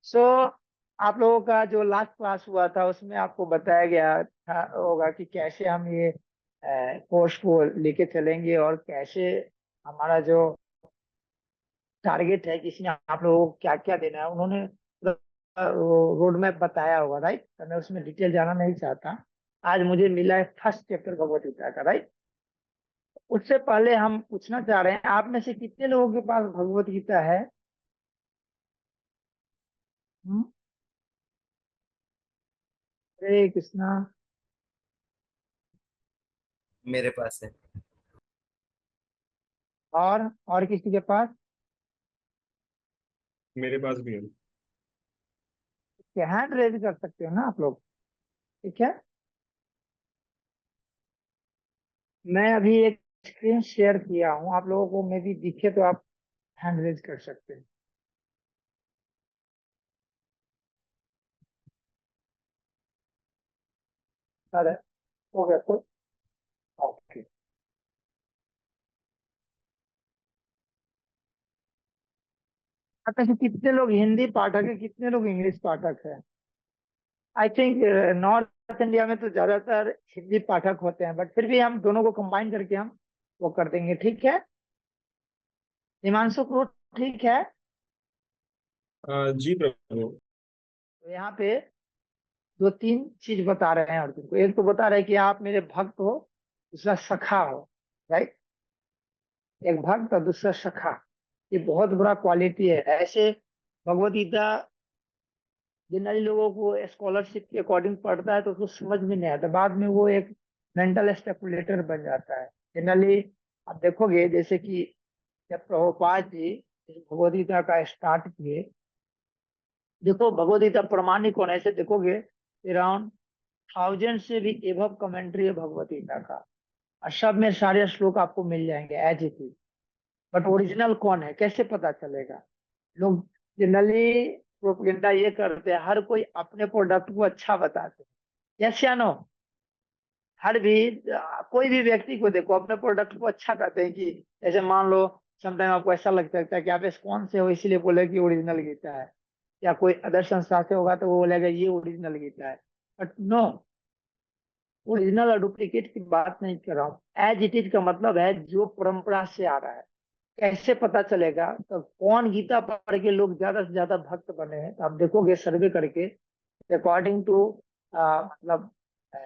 सो आप लोगों का जो लास्ट क्लास हुआ था उसमें आपको बताया गया था होगा कि कैसे हम ये कोर्स को लेके चलेंगे और कैसे हमारा जो टारगेट है कि इसमें आप लोगों को क्या क्या देना है। उन्होंने रोड मैप बताया होगा, राइट? तो मैं उसमें डिटेल जाना नहीं चाहता। आज मुझे मिला है फर्स्ट चैप्टर भगवत गीता का, राइट? उससे पहले हम पूछना चाह रहे हैं, आप में से कितने लोगों के पास भगवत गीता है? हम्म? हरे कृष्णा। मेरे पास है। और किसी के पास? मेरे पास भी है। हैंड रेज कर सकते हो ना आप लोग? ठीक है, मैं अभी एक स्क्रीन शेयर किया हूँ, आप लोगों को मे भी दिखे तो आप हैंड रेज कर सकते हैं। अरे, हो गया तो ओके। अच्छा, तो कितने लोग हिंदी पाठक है, कितने लोग इंग्लिश पाठक है? आई थिंक नॉर्थ इंडिया में तो ज्यादातर हिंदी पाठक होते हैं, बट फिर भी हम दोनों को कंबाइन करके हम वो कर देंगे, ठीक है? हिमांशु को ठीक है? जी प्रभु। तो यहाँ पे दो तीन चीज बता रहे हैं अर्जुन को। एक तो बता रहे हैं कि आप मेरे भक्त हो, दूसरा सखा हो, राइट? एक भक्त और दूसरा सखा, ये बहुत बड़ा क्वालिटी है। ऐसे भगवत गीता जनरली लोगों को स्कॉलरशिप के अकॉर्डिंग पढ़ता है तो उसको समझ में नहीं आता, बाद में वो एक मेंटल स्पेकुलेटर बन जाता है जनरली। आप देखोगे जैसे कि जब प्रभुपाद जी इस भगवत गीता का स्टार्ट किए, देखो भगवत गीता प्रमाणिक होने से देखोगे अराउंड 1000 से भी एबव कमेंट्री है भगवत गीता का, और सब में सारे श्लोक आपको मिल जाएंगे as it is. But original कौन है कैसे पता चलेगा? लोग जनरली प्रोपेगेंडा ये करते हैं, हर कोई अपने प्रोडक्ट को अच्छा बताते हैं, यस या नो? हर भी कोई भी व्यक्ति को देखो अपने प्रोडक्ट को अच्छा कहते हैं कि जैसे मान लो समटाइम आपको ऐसा लगता है कि आप इस कौन से हो इसलिए बोले कि ओरिजिनल गीता है, या कोई अदर संस्था से होगा तो वो बोलेगा ये ओरिजिनल गीता है। बट नो, ओरिजिनल और डुप्लीकेट की बात नहीं कर रहा हूँ, एज इट इज का मतलब है जो परंपरा से आ रहा है। कैसे पता चलेगा? तो कौन गीता पढ़ के लोग ज्यादा से ज्यादा भक्त बने हैं, तो आप देखोगे सर्वे करके अकॉर्डिंग टू मतलब अ,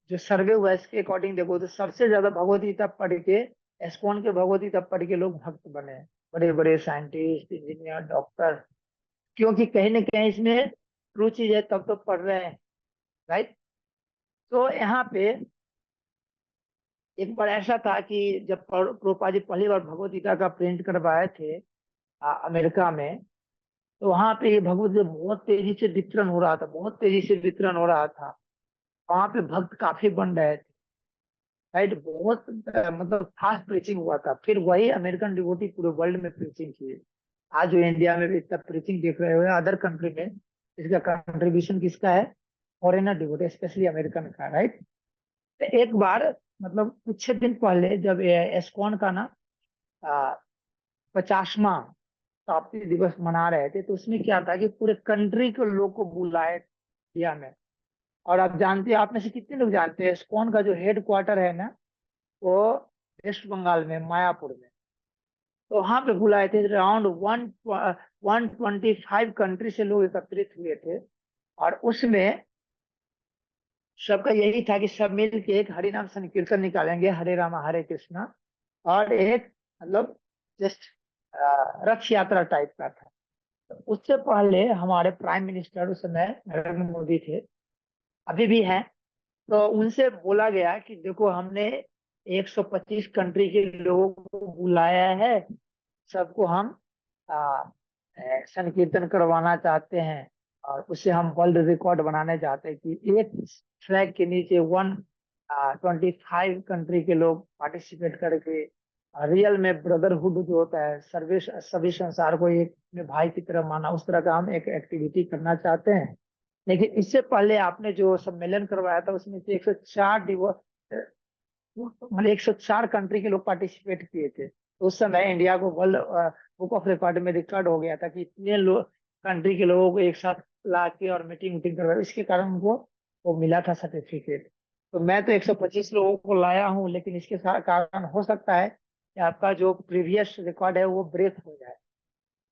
जो सर्वे हुआ है इसके अकॉर्डिंग देखो तो सबसे ज्यादा भगवत गीता पढ़ के, एस्कॉन के भगवत गीता पढ़ के लोग भक्त बने हैं, बड़े बड़े साइंटिस्ट, इंजीनियर, डॉक्टर। क्योंकि कहीं ना कहीं इसमें ट्रू चीज है तब तो पढ़ रहे हैं, राइट? तो यहाँ पे एक बार ऐसा था कि जब प्रभुपाद जी पहली बार भगवत गीता का प्रिंट करवाए थे अमेरिका में, तो वहां पे ये भगवत गीता बहुत तेजी से वितरण हो रहा था, बहुत तेजी से वितरण हो रहा था। वहां पे भक्त काफी बन रहे थे, राइट? बहुत मतलब फास्ट प्रीचिंग हुआ था। फिर वही अमेरिकन डिवोटी पूरे वर्ल्ड में प्रीचिंग किए। आज जो इंडिया में भी इतना प्रीचिंग देख रहे हो अदर कंट्री में, इसका कंट्रीब्यूशन किसका है? फॉरेनर डिवोटी, स्पेशली अमेरिकन का, राइट? तो एक बार मतलब कुछ दिन पहले जब एस्कॉन का ना 50वां शताब्दी दिवस मना रहे थे, तो उसमें क्या था कि पूरे कंट्री के लोग को बुलाए इंडिया में। और आप जानते हैं, आप में से कितने लोग जानते हैं इस्कॉन का जो हेड क्वार्टर है ना, वो वेस्ट बंगाल में मायापुर में। तो वहां पे बुलाए थे, अराउंड 125 कंट्री से लोग एकत्रित हुए थे। और उसमें सबका यही था कि सब मिल के एक हरि नाम संकीर्तन निकालेंगे, हरे रामा हरे कृष्णा। और एक मतलब जस्ट रथ यात्रा टाइप का था। तो उससे पहले हमारे प्राइम मिनिस्टर उस समय नरेंद्र मोदी थे, अभी भी हैं। तो उनसे बोला गया कि देखो हमने 125 कंट्री के लोगों को बुलाया है, सबको हम संकीर्तन करवाना चाहते हैं, और उससे हम वर्ल्ड रिकॉर्ड बनाने चाहते हैं कि एक फ्लैग के नीचे 125 कंट्री के लोग पार्टिसिपेट करके रियल में ब्रदरहुड जो होता है, सर्विस सभी संसार को एक में भाई की तरह माना, उस तरह का हम एक एक्टिविटी करना चाहते हैं। लेकिन इससे पहले आपने जो सम्मेलन करवाया था उसमें से 104 मतलब 104 कंट्री के लोग पार्टिसिपेट किए थे। तो उस समय इंडिया को वर्ल्ड बुक ऑफ रिकॉर्ड में रिकॉर्ड हो गया था कि इतने लोग कंट्री के लोगों को एक साथ ला के और मीटिंग मीटिंग करवा, इसके कारण उनको वो मिला था सर्टिफिकेट। तो मैं तो 125 लोगों को लाया हूँ, लेकिन इसके कारण हो सकता है कि आपका जो प्रीवियस रिकॉर्ड है वो ब्रेक हो जाए।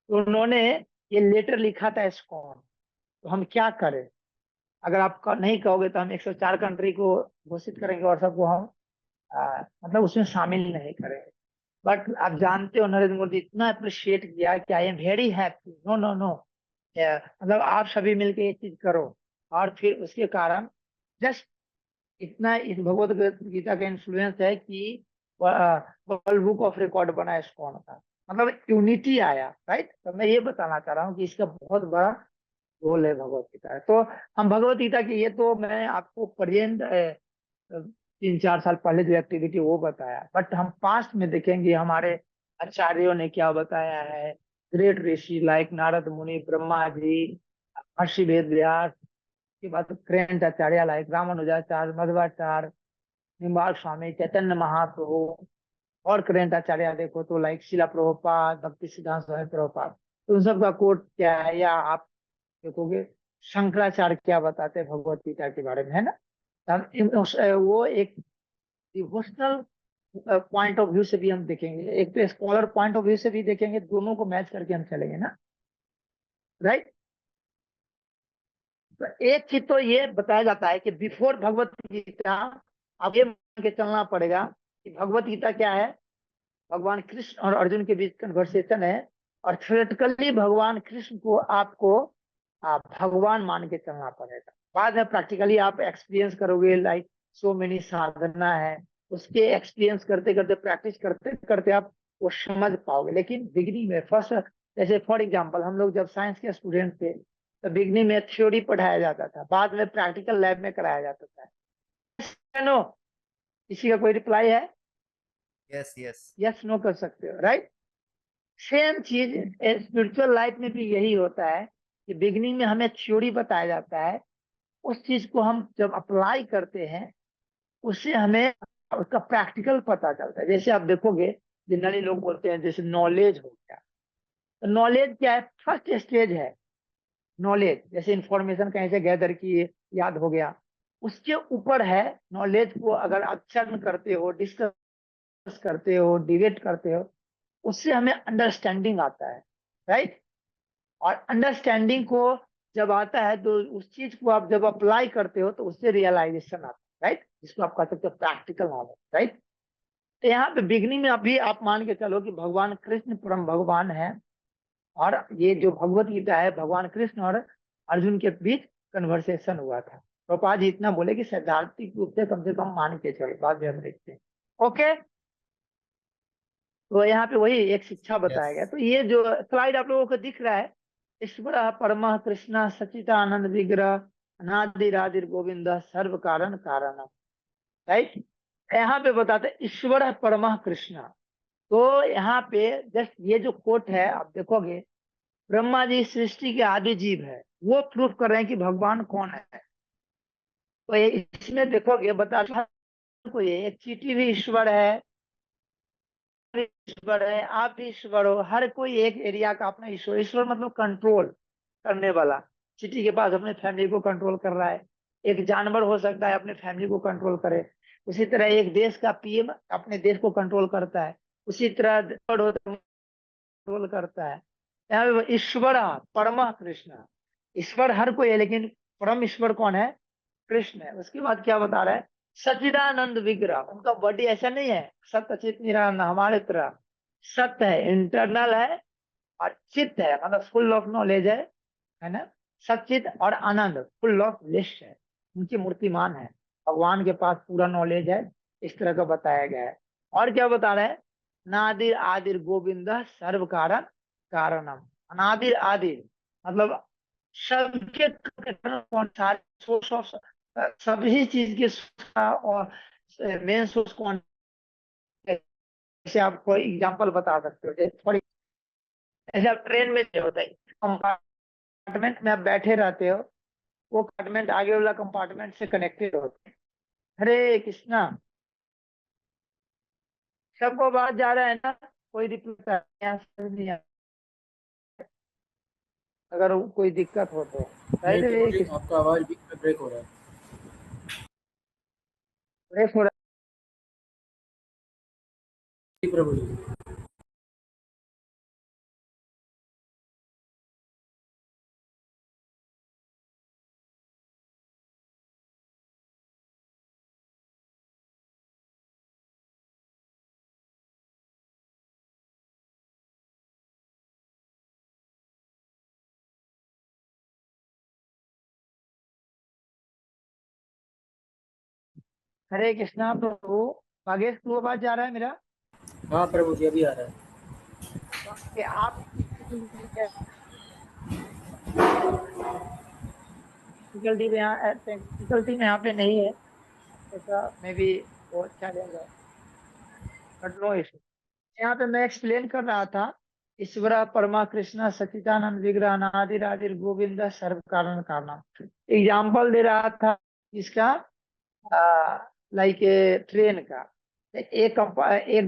तो उन्होंने ये लेटर लिखा था इस्कॉन। तो हम क्या करें? अगर आप नहीं कहोगे तो हम 104 कंट्री को घोषित करेंगे और सबको हम मतलब उसमें शामिल नहीं करेंगे। बट आप जानते हो नरेंद्र मोदी इतना अप्रिशिएट किया कि I am very happy, no no no, मतलब आप सभी मिलके ये चीज करो। और फिर उसके कारण जस्ट इतना इस भगवत गीता का इन्फ्लुएंस है कि वर्ल्ड बुक ऑफ रिकॉर्ड बना इस्कॉन का, मतलब यूनिटी आया, राइट। तो मैं ये बताना चाह रहा हूँ कि इसका बहुत बड़ा रोल है भगवत गीता है। तो हम भगवत गीता की, ये तो मैं आपको प्रेजेंट 3-4 साल पहले जो एक्टिविटी वो बताया, बट हम पास्ट में देखेंगे हमारे आचार्यों ने क्या बताया है। ग्रेट ऋषि लाइक नारद मुनि, ब्रह्मा जी, महर्षि वेद व्यास, के बाद क्रेंट आचार्य लाइक रामानुजाचार्य, मध्वाचार्य, निम्बाल स्वामी, चैतन्य महाप्रभु, और करेंट आचार्य देखो तो लाइक शिला प्रभुपाद, भक्ति सिद्धांत स्वामी प्रभुपाद। तो उन सबका कोट क्या है, या आप देखोगे शंकराचार्य क्या बताते हैं भगवत गीता के बारे में, है ना। तो वो एक डिवोशनल पॉइंट ऑफ व्यू से भी हम देखेंगे, एक तो स्कॉलर पॉइंट ऑफ व्यू से भी देखेंगे, दोनों को मैच करके हम चलेंगे ना, राइट। तो एक चीज तो ये बताया जाता है कि बिफोर भगवत गीता, अब ये मान के चलना पड़ेगा कि भगवत गीता क्या है, भगवान कृष्ण और अर्जुन के बीच कन्वर्सेशन है। और थियोरेटिकली भगवान कृष्ण को आपको भगवान मान के चलना पड़ेगा। बाद में प्रैक्टिकली आप एक्सपीरियंस करोगे, लाइक सो मेनी साधना है, उसके एक्सपीरियंस करते करते, प्रैक्टिस करते करते आप वो समझ पाओगे। लेकिन बिगनिंग में फर्स्ट, जैसे फॉर एग्जाम्पल हम लोग जब साइंस के स्टूडेंट थे तो बिगनिंग में थ्योरी पढ़ाया जाता था, बाद में प्रैक्टिकल लैब में कराया जाता था। नो, किसी का कोई रिप्लाई है? Yes yes. यस नो कर सकते हो, राइट। सेम चीज स्पिरिचुअल लाइफ में भी यही होता है कि बिगनिंग में हमें थ्योरी बताया जाता है, उस चीज को हम जब अप्लाई करते हैं उससे हमें उसका प्रैक्टिकल पता चलता है। जैसे आप देखोगे जनरली लोग बोलते हैं जैसे नॉलेज हो गया, तो नॉलेज क्या है? फर्स्ट स्टेज है नॉलेज, जैसे इंफॉर्मेशन कहीं से गैदर की, याद हो गया। उसके ऊपर है नॉलेज को अगर आचरण करते हो, डिस्कस करते हो, डिबेट करते हो, उससे हमें अंडरस्टैंडिंग आता है, राइट। और अंडरस्टैंडिंग को जब आता है तो उस चीज को आप जब अप्लाई करते हो तो उससे रियलाइजेशन आता है, राइट, जिसको आप कह सकते हो प्रैक्टिकल नॉलेज, राइट। तो यहाँ पे बिगनिंग में अभी आप मान के चलो कि भगवान कृष्ण परम भगवान है, और ये जो भगवत गीता है भगवान कृष्ण और अर्जुन के बीच कन्वर्सेशन हुआ था। प्रभुपाद जी इतना बोले कि सैद्धांतिक रूप से कम मान के चलो, बाद में हम देखते हैं। ओके, तो यहाँ पे वही एक शिक्षा यस बताया गया। तो ये जो स्लाइड आप लोगों को दिख रहा है, ईश्वर परम कृष्ण सच्चिदानंद विग्रह अनादिरादिर गोविंद सर्व कारण कारण, राइट। यहाँ पे बताते हैं ईश्वर परम कृष्ण। तो यहाँ पे जस्ट ये जो कोट है आप देखोगे, ब्रह्मा जी सृष्टि के आदि जीव है, वो प्रूफ कर रहे हैं कि भगवान कौन है। तो इसमें देखोगे बता को ये एक चीटी भी ईश्वर है, ईश्वर है, आप भी ईश्वर हो, हर कोई एक एरिया का अपना ईश्वर। ईश्वर मतलब कंट्रोल करने वाला। चीटी के पास अपने फैमिली को कंट्रोल कर रहा है, एक जानवर हो सकता है अपने फैमिली को कंट्रोल करे, उसी तरह एक देश का पीएम अपने देश को कंट्रोल करता है, उसी तरह कंट्रोल करता है। यहाँ पे ईश्वर परम कृष्ण, ईश्वर हर कोई है लेकिन परम ईश्वर कौन है? कृष्ण है। उसके बाद क्या बता रहा है? सच्चिदानंद विग्रह, उनका बॉडी ऐसा नहीं है सत्य चित निरानंद हमारे तरह, सत्य है, इंटरनल है, और चित्त है मतलब फुल ऑफ नॉलेज है ना। सचित और आनंद फुल ऑफ लिस्ट है, उनकी मूर्तिमान है, भगवान के पास पूरा नॉलेज है, इस तरह का बताया गया है। और क्या बता रहे हैं? नादिर आदिर गोविंद सर्व कारण कारणम, अनादिर आदिर मतलब सबके कौन सा सोर्स ऑफ सभी चीज के source का, और मेन सोर्स कौन है? जैसे आपको एग्जांपल बता सकते हो, जैसे ऐसे आप ट्रेन में नहीं होता है, कंपार्टमेंट में आप बैठे रहते हो, वो कंपार्टमेंट आगे वाला कंपार्टमेंट से कनेक्टेड होते हैं। हरे कृष्णा, सबको बात जा रहा है ना, कोई रिप्लाई नहीं आ- अगर कोई दिक्कत हो तो। नहीं राइट, प्रभु ये जी, किस आपका आवाज बीच में ब्रेक हो रहा है। ब्रेक हो रहा जी प्रभु जी। है? हरे कृष्णा प्रभु। भागेश को आवाज जा रहा है मेरा? हाँ प्रभु जी, अभी आ रहा है। कि आप टेक्निकलिटी में यहाँ पे नहीं है, ऐसा मे बी वो अच्छा रहेगा, बट नो इशू। यहाँ पे मैं एक्सप्लेन कर रहा था, ईश्वर परमा कृष्ण सच्चिदानंद विग्रह अनादिर आदिर गोविंद सर्व कारण कारणम। एग्जाम्पल दे रहा था इसका, लाइक ए ट्रेन का। एक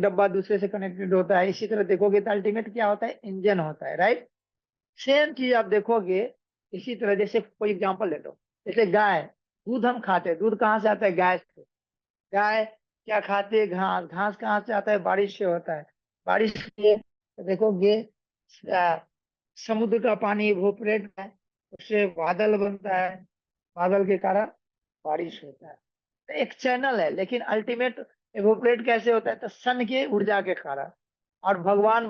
डब्बा दूसरे से कनेक्टेड होता है, इसी तरह देखोगे तो अल्टीमेट क्या होता है, इंजन होता है, राइट। सेम चीज आप देखोगे इसी तरह। जैसे कोई एग्जांपल ले लो, जैसे गाय, दूध हम खाते हैं, दूध कहाँ से आता है, गाय से। गाय क्या खाते हैं, घास। घास कहाँ से आता है, बारिश से होता है। बारिश से देखोगे आ, समुद्र का पानी इवोपरेट है, उससे बादल बनता है, बादल के कारण बारिश होता है। तो एक चैनल है, लेकिन अल्टीमेट इवोपरेट कैसे होता है, तो सन के ऊर्जा के कारण। और भगवान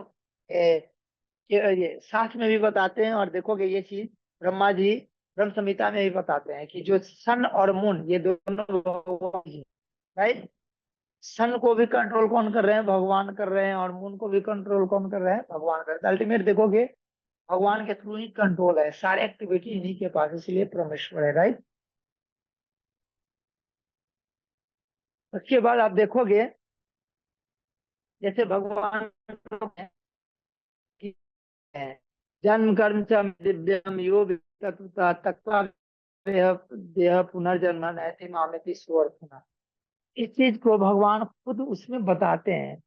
ये शास्त्र में भी बताते हैं, और देखोगे ये चीज ब्रह्मा जी ब्रह्म संहिता में भी बताते हैं कि जो सन और मून ये दोनों भगवान जी, राइट। सन को भी कंट्रोल कौन कर रहे हैं, भगवान कर रहे हैं, और मून को भी कंट्रोल कौन कर रहे हैं, भगवान कर रहे हैं। अल्टीमेट देखोगे भगवान के थ्रू ही कंट्रोल है, सारे एक्टिविटी इन्हीं के पास, इसलिए परमेश्वर है, राइट। उसके बाद आप देखोगे जैसे भगवान है, जन्म कर्म च दिव्यम यो तत्वता तत्वा देह देह पुनर्जन्म नैति मामेति स्वर्थना। इस चीज को भगवान खुद उसमें बताते हैं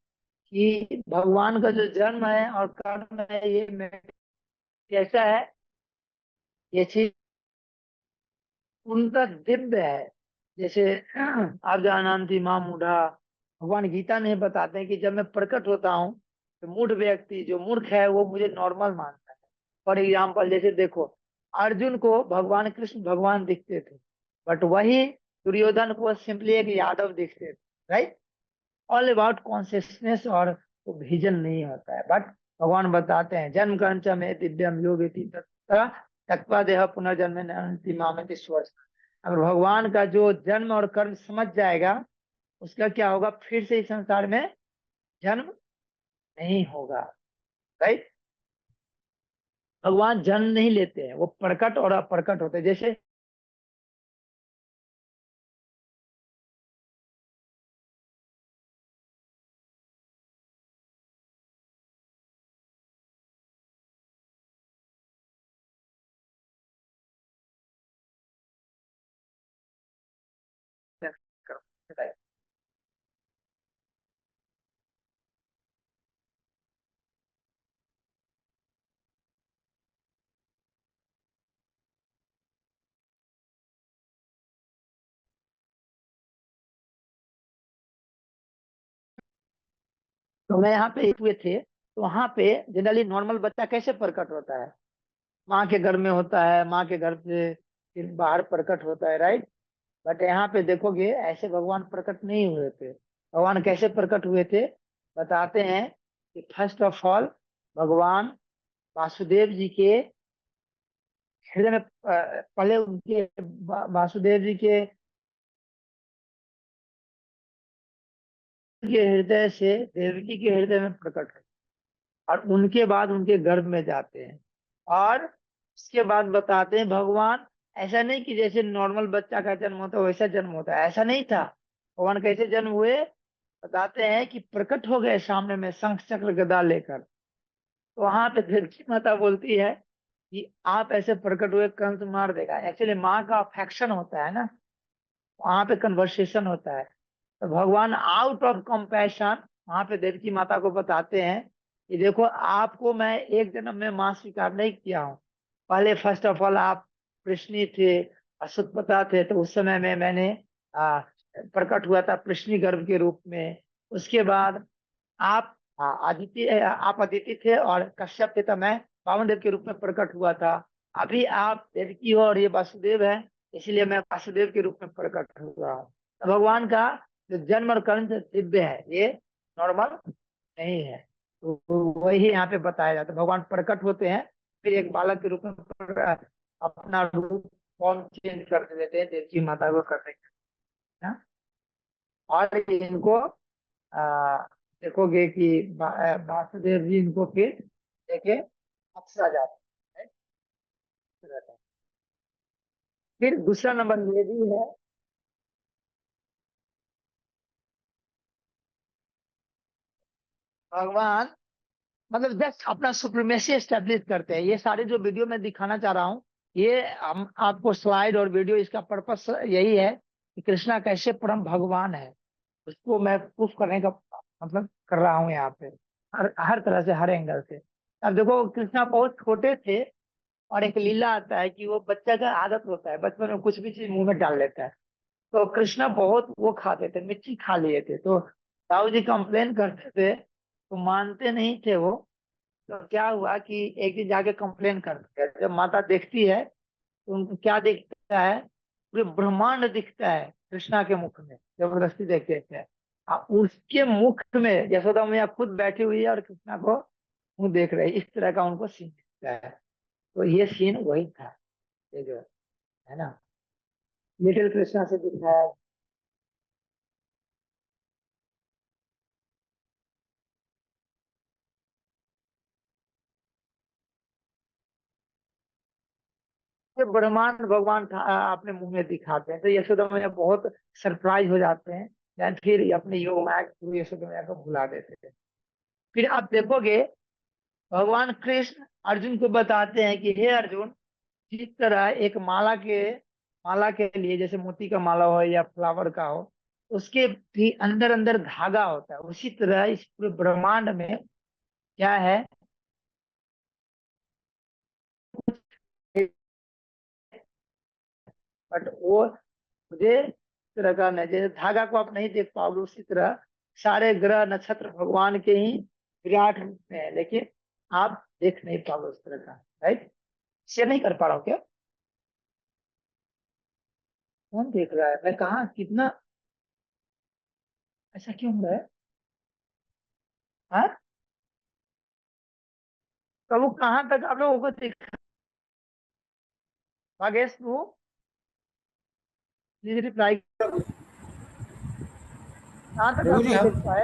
कि भगवान का जो जन्म है और कर्म है ये कैसा है, ये चीज उनका दिव्य है। जैसे आप जानती माँ मूढ़ा, भगवान गीता में बताते हैं कि जब मैं प्रकट होता हूँ तो मूढ़ व्यक्ति जो मूर्ख है वो मुझे नॉर्मल मानता है। फॉर एग्जाम्पल जैसे देखो, अर्जुन को भगवान कृष्ण भगवान दिखते थे, बट वही दुर्योधन को सिंपली एक यादव दिखते थे, राइट। ऑल अबाउट कॉन्सियसनेस, और वो विजन नहीं होता है। बट भगवान बताते हैं जन्म कर्म च में दिव्यम योग तत्वा देह पुनर्जन्म मामेति स्वर्ग। अगर भगवान का जो जन्म और कर्म समझ जाएगा, उसका क्या होगा, फिर से इस संसार में जन्म नहीं होगा, राइट। भगवान जन्म नहीं लेते हैं, वो प्रकट और अप्रकट होते हैं। जैसे तो मैं यहाँ पे हुए थे, तो वहां पे जनरली नॉर्मल बच्चा कैसे प्रकट होता है, माँ के घर में होता है, माँ के घर से फिर बाहर प्रकट होता है, राइट। बट यहाँ पे देखोगे ऐसे भगवान प्रकट नहीं हुए थे। भगवान कैसे प्रकट हुए थे, बताते हैं कि फर्स्ट ऑफ ऑल भगवान वासुदेव जी के हृदय में, पहले उनके वासुदेव जी के हृदय से देवकी के हृदय में प्रकट हुए, और उनके बाद उनके गर्भ में जाते हैं। और उसके बाद बताते हैं भगवान ऐसा नहीं कि जैसे नॉर्मल बच्चा का जन्म होता है वैसा जन्म होता है, ऐसा नहीं था। भगवान कैसे जन्म हुए, बताते हैं कि प्रकट हो गए सामने में शंख चक्र गदा लेकर। तो वहां पे देवकी माता बोलती है कि आप ऐसे प्रकट हुए, कंस मार देगा। एक्चुअली माँ का अफेक्शन होता है ना, वहां पे कन्वर्सेशन होता है। तो भगवान आउट ऑफ कंपैशन वहां पे देवकी माता को बताते हैं कि देखो आपको मैं एक जन्म में मां स्वीकार नहीं किया हूँ, पहले फर्स्ट ऑफ ऑल आप कृष्णी थे, अशुतपता थे, तो उस समय में मैंने प्रकट हुआ था कृष्णी गर्भ के रूप में। उसके बाद आप अदिति थे और कश्यप थे, तो मैं वामदेव के रूप में प्रकट हुआ था। अभी आप देवकी हो और ये वासुदेव है, इसलिए मैं वासुदेव के रूप में प्रकट हुआ हूँ। तो भगवान का जो जन्म और कर्म जो दिव्य है, ये नॉर्मल नहीं है। तो वही यहाँ पे बताया जाता है, भगवान प्रकट होते हैं, फिर एक बालक के रूप में अपना रूप फॉर्म चेंज कर देते हैं, देवकी माता को करते हैं। और इनको देखोगे कि वासुदेव जी इनको फिर देखे अक्सरा जाते हैं। फिर दूसरा नंबर ये भी है, भगवान मतलब जस्ट अपना सुप्रीमेसी एस्टेब्लिश करते हैं। ये सारे जो वीडियो मैं दिखाना चाह रहा हूँ, ये हम आपको स्लाइड और वीडियो, इसका पर्पस यही है कि कृष्णा कैसे परम भगवान है, उसको मैं प्रूफ करने का मतलब कर रहा हूँ यहाँ पे, हर हर तरह से, हर एंगल से। अब देखो, कृष्णा बहुत छोटे थे, और एक लीला आता है कि वो बच्चा का आदत होता है, बचपन में कुछ भी चीज मुंह में डाल लेता है। तो कृष्णा बहुत वो खाते थे, मिर्ची खा लिए थे। तो ताऊ जी कंप्लेन करते थे, तो मानते नहीं थे वो। तो क्या हुआ कि एक दिन जाके कंप्लेन करते हैं, जब माता देखती है तो उनको क्या दिखता है, पूरे ब्रह्मांड दिखता है कृष्णा के मुख में, जबरदस्ती देख देते हैं। उसके मुख में यशोदा मैया खुद बैठी हुई है और कृष्णा को मुंह देख रही है, इस तरह का उनको सीन दिखता है। तो ये सीन वही था, ये जो है ना, लिटिल कृष्णा से दिखाया। ये ब्रह्मांड भगवान अपने मुंह में दिखाते हैं, तो यशोदा मैया बहुत सरप्राइज हो जाते हैं, या फिर अपने योग माया के थ्रू यशोदा मैया को भुला देते हैं। फिर आप देखोगे, भगवान कृष्ण अर्जुन को बताते हैं कि हे अर्जुन, जिस तरह एक माला के लिए, जैसे मोती का माला हो या फ्लावर का हो, उसके भी अंदर अंदर धागा होता है, उसी तरह इस पूरे ब्रह्मांड में क्या है, बट वो मुझे इस तरह का नहीं, जैसे धागा को आप नहीं देख पाओगे, उसी तरह सारे ग्रह नक्षत्र भगवान के ही विराट रूप में है, लेकिन आप देख नहीं पाओगे उस तरह का। राइट, शेयर नहीं कर पा रहा हूँ क्या? कौन देख रहा है, मैं कहा कितना, ऐसा क्यों हो रहा है? हाँ, तो वो कहाँ तक आप लोगों को दिख, भागेश वो रिप्लाई, कहाँ तक प्रभु आप जी लोग हम देख पाए?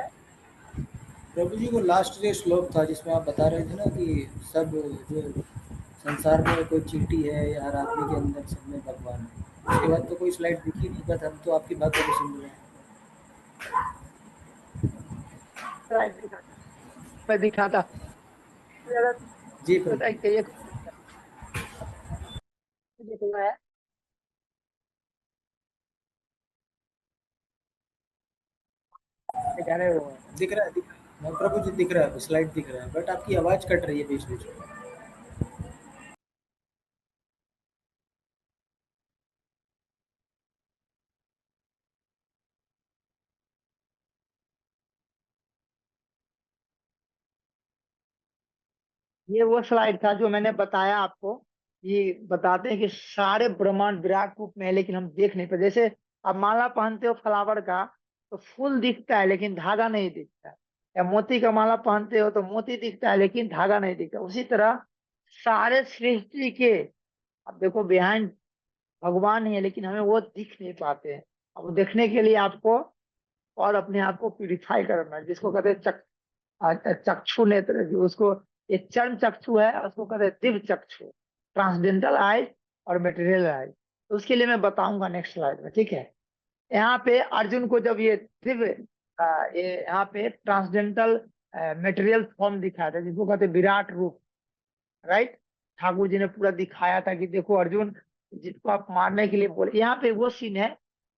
प्रभु जी, वो लास्ट जो श्लोक था जिसमें आप बता रहे थे ना कि सब जो संसार में कोई चींटी है या हर आदमी के अंदर सब में भगवान है, उसके बाद तो कोई स्लाइड दिखी नहीं, बस हम तो आपकी बातों को सुन रहे हैं। Right, दिखा, मैं दिखाता, ज्यादा जी प्रभु पता है कि जी। ये देख रहा है, दिखा रहे हो? दिख रहा है, दिख रहा है। हाँ, प्रभु जी दिख रहा है, स्लाइड दिख रहा है, बट आपकी आवाज़ कट रही है बीच बीच में। ये वो स्लाइड था जो मैंने बताया आपको, ये बताते हैं कि सारे ब्रह्मांड विराट रूप में है, लेकिन हम देख नहीं पाते। जैसे आप माला पहनते हो फ्लावर का, तो फूल दिखता है लेकिन धागा नहीं दिखता है। या मोती का माला पहनते हो तो मोती दिखता है लेकिन धागा नहीं दिखता। उसी तरह सारे सृष्टि के, अब देखो बिहाइंड भगवान ही है, लेकिन हमें वो दिख नहीं पाते हैं। अब देखने के लिए आपको और अपने आप को प्यूरिफाई करना है, जिसको कहते हैं चक्षु नेत्र, जो उसको, ये चर्म चक्षु है, उसको कहते हैं दिव्य चक्षु, ट्रांसडेंटल आइज और मेटेरियल आइज। तो उसके लिए मैं बताऊंगा नेक्स्ट स्लाइड में, ठीक है। यहाँ पे अर्जुन को जब ये दिव्य ये यहाँ पे ट्रांसडेंटल मेटेरियल फॉर्म दिखाया था, जिसको कहते हैं विराट रूप, राइट, ठाकुर जी ने पूरा दिखाया था कि देखो अर्जुन, जिसको आप मारने के लिए बोले, यहाँ पे वो सीन है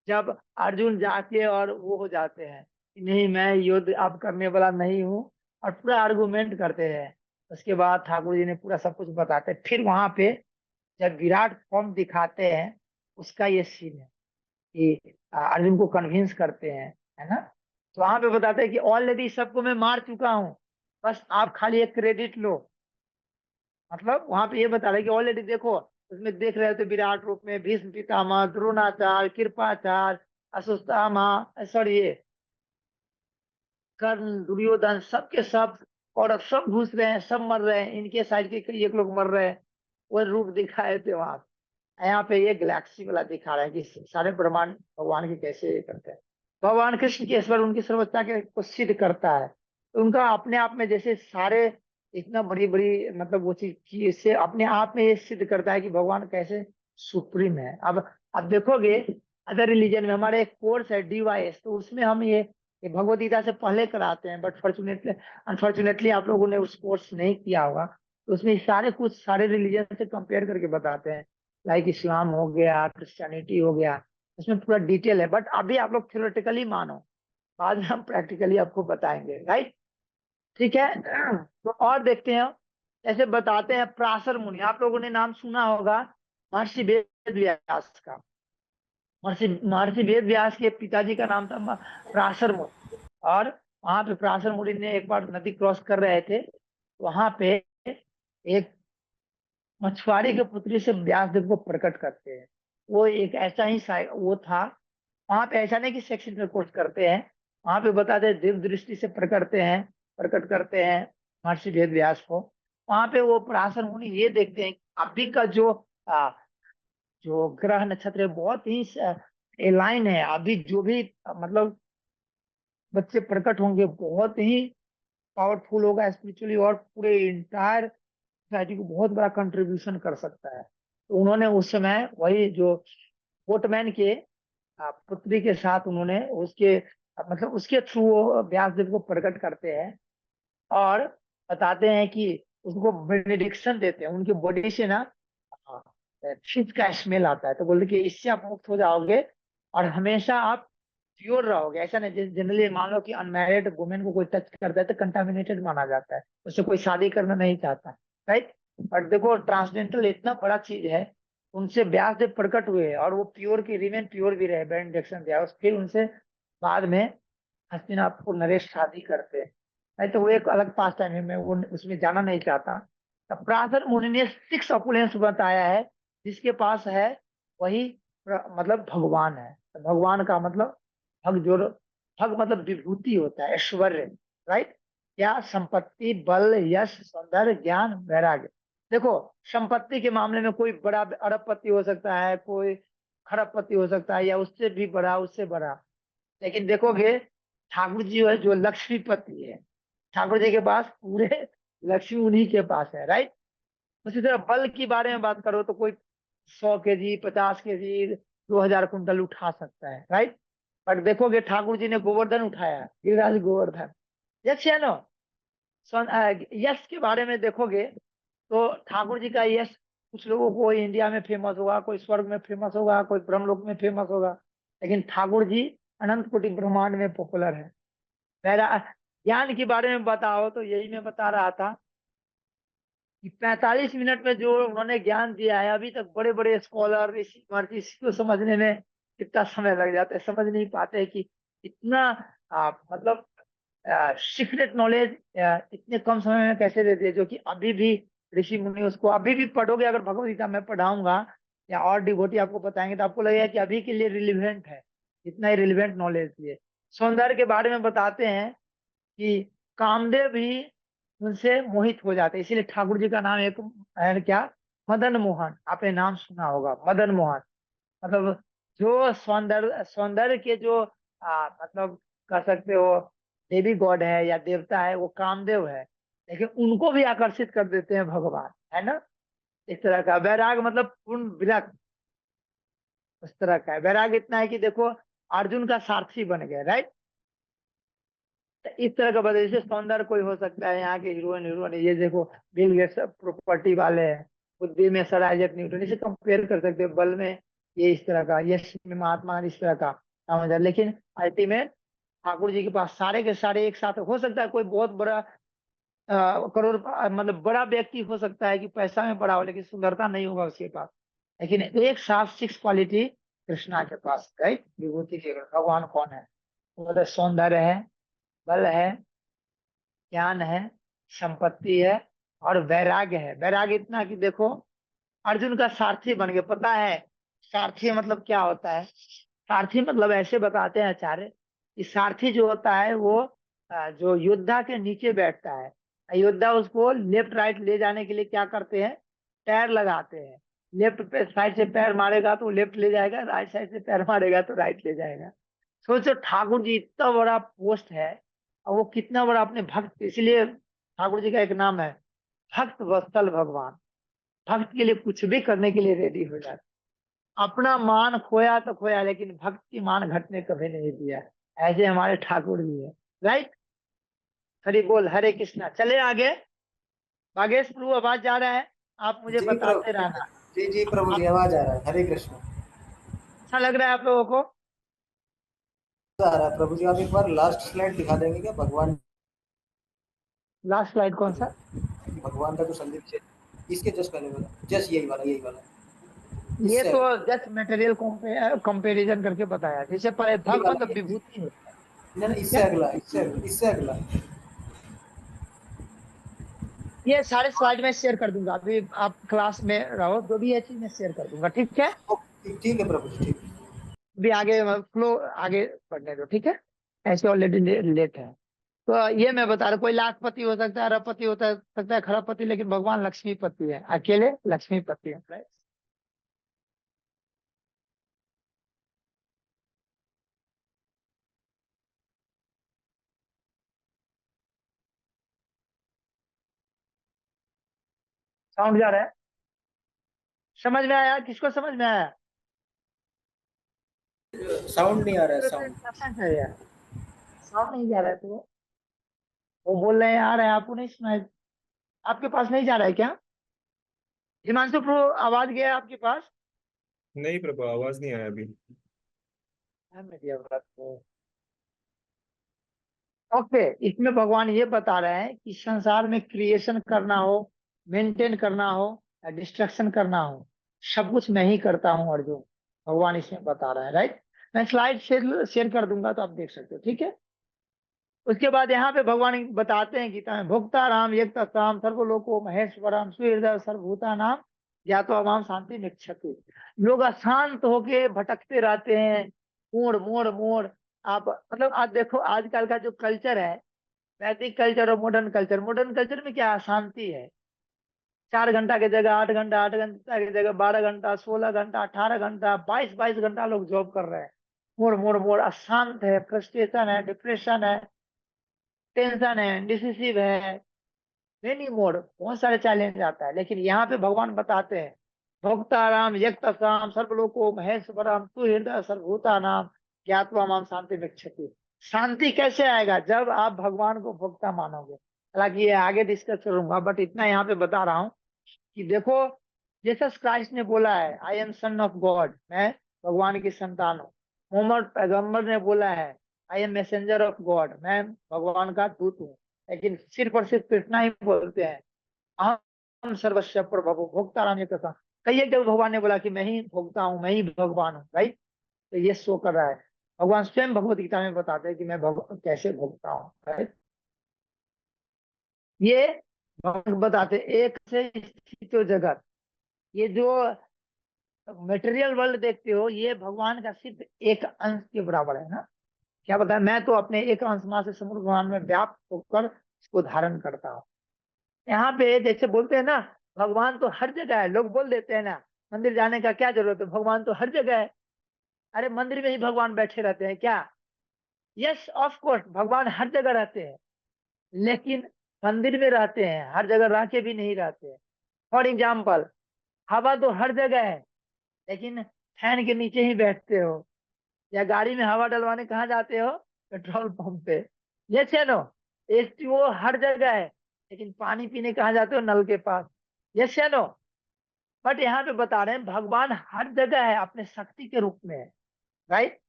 जब अर्जुन जाके और वो हो जाते हैं कि नहीं, मैं युद्ध अब करने वाला नहीं हूँ, और पूरा आर्गुमेंट करते हैं। उसके बाद ठाकुर जी ने पूरा सब कुछ बताते हैं, फिर वहां पे जब विराट फॉर्म दिखाते हैं उसका ये सीन है कि अर्जुन को कन्विंस करते हैं, है ना। तो वहां पे बताते हैं कि ऑलरेडी सबको मैं मार चुका हूँ, बस आप खाली एक क्रेडिट लो। मतलब वहां पे ये बता रहे हैं कि ऑलरेडी देखो, उसमें देख रहे थे विराट रूप में भीष्म पितामह, द्रोणाचार्य, कृपाचार्य, अश्वत्थामा, सॉरी ये कर्ण, दुर्योधन, सबके सब, और अब सब घुस रहे हैं, सब मर रहे हैं, इनके साइड के कई एक लोग मर रहे हैं। वो रूप दिखाए थे वहां। यहाँ पे ये गैलेक्सी वाला दिखा रहा है कि सारे ब्रह्मांड भगवान के कैसे ये करते हैं। भगवान कृष्ण के ईश्वर उनकी सर्वोच्चता के को सिद्ध करता है। तो उनका अपने आप में जैसे सारे इतना बड़ी बड़ी मतलब वो चीज की इससे अपने आप में ये सिद्ध करता है कि भगवान कैसे सुप्रीम है। अब देखोगे अदर रिलीजन में हमारे एक कोर्स है DYS, तो उसमें हम ये भगवत गीता से पहले कराते हैं, बट फॉर्चुनेटली अनफॉर्चुनेटली आप लोगों ने उस कोर्स नहीं किया होगा। तो उसमें सारे कुछ सारे रिलीजन से कंपेयर करके बताते हैं, लाइक इस्लाम हो गया, क्रिश्चियनिटी हो गया, उसमें पूरा डिटेल है। बट अभी आप लोग थ्योरेटिकली मानो, बाद में हम प्रैक्टिकली आपको बताएंगे, राइट। ठीक है। तो और देखते हैं, ऐसे बताते हैं पराशर मुनि, आप लोगों ने नाम सुना होगा महर्षि वेद व्यास का। महर्षि महर्षि वेद व्यास के पिताजी का नाम था पराशर मुनि। और वहां पे पराशर मुनि ने एक बार नदी क्रॉस कर रहे थे, वहां पे एक मछुआरे के पुत्री से व्यास देव को प्रकट करते हैं। वो एक ऐसा ही वो था। वहां पे ऐसा नहीं कि सेक्स इंटरकोर्स करते हैं, वहां पे बताते हैं दिव्य दृष्टि से प्रकट करते हैं महर्षि वेद व्यास को। वहां पे वो पराशर मुनि ये देखते हैं अभी का जो ग्रह नक्षत्र है बहुत ही लाइन है। अभी जो भी मतलब बच्चे प्रकट होंगे बहुत ही पावरफुल होगा स्पिरिचुअली, और पूरे इंटायर सोसाइटी को बहुत बड़ा कंट्रीब्यूशन कर सकता है। तो उन्होंने उस समय वही जो बोटमैन के पुत्री के साथ उन्होंने उसके मतलब उसके थ्रू वो व्यासदेव को प्रकट करते हैं, और बताते हैं कि उसको बेनेडिक्शन देते हैं। उनकी बॉडी से ना फिश का स्मेल आता है, तो बोलते कि इससे आप मुक्त हो जाओगे और हमेशा आप प्योर रहोगे। ऐसा नहीं, जैसे जनरली मान लो कि अनमैरिड वुमेन को कोई टच करता है तो कंटामिनेटेड माना जाता है, उससे कोई शादी करना नहीं चाहता, राइट। बट देखो ट्रांसडेंटल इतना बड़ा चीज है, उनसे व्यास देव प्रकट हुए और वो प्योर की रिमेन प्योर भी रहे, बेनेडिक्शन दिया, फिर उनसे बाद में हस्तिनापुर नरेश शादी करते हैं। नहीं तो वो एक अलग पास टाइम है, मैं वो उसमें जाना नहीं चाहता। तब पराशर मुनि ने 6 ऑपुलेंस बताया है, जिसके पास है वही मतलब भगवान है। तो भगवान का मतलब भग जो भग मतलब विभूति होता है, ऐश्वर्य, राइट। या संपत्ति, बल, यश, सौंदर्य, ज्ञान, वैराग्य। देखो संपत्ति के मामले में कोई बड़ा अरबपति हो सकता है, कोई खरबपति हो सकता है, या उससे भी बड़ा, उससे बड़ा। लेकिन देखोगे ठाकुर जी है जो लक्ष्मीपति है, ठाकुर जी के पास पूरे लक्ष्मी उन्हीं के पास है, राइट। उसी तरह बल की बारे में बात करो तो कोई 100 kg, 50 kg, 2000 कुंटल उठा सकता है, राइट। बट देखोगे ठाकुर जी ने गोवर्धन उठाया, गिरिराज गोवर्धन। यस या नो। यश के बारे में देखोगे तो ठाकुर जी का यश कुछ लोगों को इंडिया में फेमस होगा, कोई स्वर्ग में फेमस होगा, कोई ब्रह्मलोक में फेमस होगा, लेकिन ठाकुर जी अनंत कोटि ब्रह्मांड में पॉपुलर है। मेरा ज्ञान के बारे में बताओ तो यही मैं बता रहा था कि 45 मिनट में जो उन्होंने ज्ञान दिया है, अभी तक बड़े बड़े स्कॉलर ऋषि महर्षि इसको समझने में कितना समय लग जाता है, समझ नहीं पाते कि इतना मतलब सीक्रेट नॉलेज इतने कम समय में कैसे दे दिए, जो कि अभी भी ऋषि मुनि उसको अभी भी पढ़ोगे। अगर भगवत गीता में पढ़ाऊंगा या और डिवोटी आपको बताएंगे तो आपको लगेगा कि अभी के लिए रिलेवेंट है, इतना ही रिलेवेंट नॉलेज दिए। सौंदर्य के बारे में बताते हैं कि कामदेव भी उनसे मोहित हो जाते हैं, इसीलिए ठाकुर जी का नाम एक है क्या, मदन मोहन। आपने नाम सुना होगा मदन मोहन। मतलब जो सौंदर्य सौंदर्य के जो मतलब कह सकते हो देवी गॉड है या देवता है, वो कामदेव है, लेकिन उनको भी आकर्षित कर देते हैं भगवान, है ना। इस तरह का वैराग मतलब पूर्ण विरक्त, उस तरह का है वैराग। इतना है कि देखो अर्जुन का सारथी बन गया, राइट। इस तरह का बदल, जैसे सौंदर्य कोई हो सकता है, यहाँ के हीरोइन हीरोइन ये देखो बिल गेट्स प्रॉपर्टी वाले हैं, बुद्धि में सर आइजैक न्यूटन, इसे कंपेयर कर सकते हैं। बल में ये इस तरह का, यश में महात्मा इस तरह का समझ है। लेकिन अल्टीमेट ठाकुर जी के पास सारे के सारे एक साथ हो सकता है, कोई बहुत बड़ा करोड़ मतलब बड़ा व्यक्ति हो सकता है कि पैसा में बड़ा हो, लेकिन सुंदरता नहीं होगा उसके पास। लेकिन एक साथ 6 क्वालिटी कृष्णा के पास, राइट, विभूति के भगवान कौन है? बोले सौंदर्य है, बल है, ज्ञान है, संपत्ति है और वैराग्य है। वैराग्य इतना कि देखो अर्जुन का सारथी बन गए। पता है सारथी मतलब क्या होता है? सारथी मतलब ऐसे बताते हैं आचार्य कि सारथी जो होता है वो जो योद्धा के नीचे बैठता है। योद्धा उसको लेफ्ट राइट ले जाने के लिए क्या करते हैं? पैर लगाते हैं। लेफ्ट पे साइड से पैर मारेगा तो लेफ्ट ले जाएगा, राइट साइड से पैर मारेगा तो राइट ले जाएगा। सोचो ठाकुर जी इतना बड़ा पोस्ट है और वो कितना बड़ा अपने भक्त, इसलिए ठाकुर जी का एक नाम है भक्त वत्सल भगवान। भक्त के लिए कुछ भी करने के लिए रेडी हो जाते। अपना मान खोया तो खोया, लेकिन भक्त की मान घटने कभी नहीं दिया। ऐसे हमारे ठाकुर जी है, राइट। हरि बोल, हरे कृष्णा। चले आगे। भागेश प्रभु आवाज जा रहा है, आप मुझे जी बताते प्रभु, रहना। जी प्रभु आप जी, आवाज आ रहा है। हरे कृष्ण। अच्छा लग रहा है आप लोगों को? आ रहा है प्रभु जी। आप एक बार लास्ट स्लाइड दिखा देंगे क्या, भगवान लास्ट स्लाइड कौन सा? भगवान का जो संदेश है, इसके जस्ट पहले वाला, जस्ट यही वाला ये इससे तो जस्ट मटेरियल कंपेरिजन करके बताया। जैसे पहले ये भग वाला मतलब विभूति होता है। नहीं, क्या? इससे अगला। ये सारे स्लाइड में शेयर कर दूंगा, अभी आप क्लास में रहो, जो भी है चीज मैं शेयर कर दूंगा, ठीक है? ठीक है प्रभु जी, ठीक है। अभी आगे फ्लो आगे बढ़ने दो, ठीक है? ऐसे ऑलरेडी लेट है। तो ये मैं बता रहा हूँ, कोई लाखपति हो सकता है, अरबपति होता सकता है, खरबपति, लेकिन भगवान लक्ष्मीपति है, अकेले लक्ष्मीपति है, right? साउंड जा रहा है? समझ में आया? किसको समझ में आया? साउंड नहीं आ रहा है, तो साउंड। इंस्ट्रक्शन चाहिए। साउंड नहीं जा रहा है तो वो बोल रहे हैं आ रहे हैं, आपको नहीं सुनाई? आपके पास नहीं जा रहा है क्या? हिमांशु प्रो, आवाज गया आपके पास? नहीं प्रभु, आवाज नहीं आया अभी। हाँ, मेरी आवाज तो ओके। इसमें भगवान ये बता रहे हैं कि संसार में क्रिएशन करना हो, मेंटेन करना हो या डिस्ट्रक्शन करना हो, सब कुछ मैं ही करता हूँ अर्जुन। भगवान इसमें बता रहे हैं, राइट। मैं स्लाइड शेयर कर दूंगा तो आप देख सकते हो, ठीक है? उसके बाद यहाँ पे भगवान बताते हैं गीता में, भोक्ता राम एक तत्ताम सर्वलोको महेश्वरम सुहृदय सर्वभूता नाम या तो अमाम शांति निक्षति। लोग अशांत होके भटकते रहते हैं, मोड़ मोड़ मोड़। आप मतलब आज देखो आजकल का जो कल्चर है, वैदिक कल्चर और मॉडर्न कल्चर। मॉडर्न कल्चर में क्या अशांति है? 4 घंटा की जगह 8 घंटा, 8 घंटा की जगह 12 घंटा, 16 घंटा, 18 घंटा, 22-22 घंटा लोग जॉब कर रहे हैं। मोड़ मोड़ मोड़, अशांत है, फ्रस्ट्रेशन है, डिप्रेशन है, टेंशन है, डिसिसिव है, मेनी मोड, बहुत सारे चैलेंज आता है। लेकिन यहाँ पे भगवान बताते हैं भोक्ताराम यक्तसाम सर्वलोको महेश्वरम तु हृदय सर्वभूता नाम ज्ञात्वा माम शांति विच्छति। शांति कैसे आएगा? जब आप भगवान को भोक्ता मानोगे। हालांकि ये आगे डिस्कस करूंगा, बट इतना यहाँ पे बता रहा हूँ कि देखो जीसस क्राइस्ट ने बोला है I am son of God, मैं भगवान की संतान हूँ। मोहम्मद पैगंबर ने बोला है I am messenger of God, मैं भगवान का दूत हूँ। लेकिन सिर्फ और सिर्फ कृष्णा ही बोलते हैं अहम सर्वस्व प्रभु भोक्ता राम कथा। कई एक जब भगवान ने बोला कि मैं ही भोक्ता हूँ, मैं ही भगवान हूँ, राइट। तो ये शो कर रहा है। भगवान स्वयं भगवत गीता में बताते हैं कि मैं कैसे भोगता हूँ, राइट। ये भगवान बताते हैं, एक से स्थित जगत, ये जो मटेरियल वर्ल्ड देखते हो, ये भगवान का सिर्फ एक अंश के बराबर है ना। क्या बताया, मैं तो अपने एक अंश मां से समुद्र भगवान में व्याप्त होकर इसको धारण करता हूँ। यहाँ पे जैसे बोलते हैं ना भगवान तो हर जगह है, लोग बोल देते हैं ना मंदिर जाने का क्या जरूरत है, भगवान तो हर जगह है। अरे मंदिर में ही भगवान बैठे रहते हैं क्या? यस ऑफ कोर्स भगवान हर जगह रहते हैं, लेकिन मंदिर में रहते हैं, हर जगह रह के भी नहीं रहते हैं। फॉर एग्जाम्पल, हवा तो हर जगह है, लेकिन फैन के नीचे ही बैठते हो। या गाड़ी में हवा डलवाने कहाँ जाते हो? पेट्रोल पंप पे। यस या नो? एचटीओ हर जगह है, लेकिन पानी पीने कहाँ जाते हो? नल के पास। यस या नो? बट यहाँ पे बता रहे हैं भगवान हर जगह है, अपने शक्ति के रूप में है, राइट।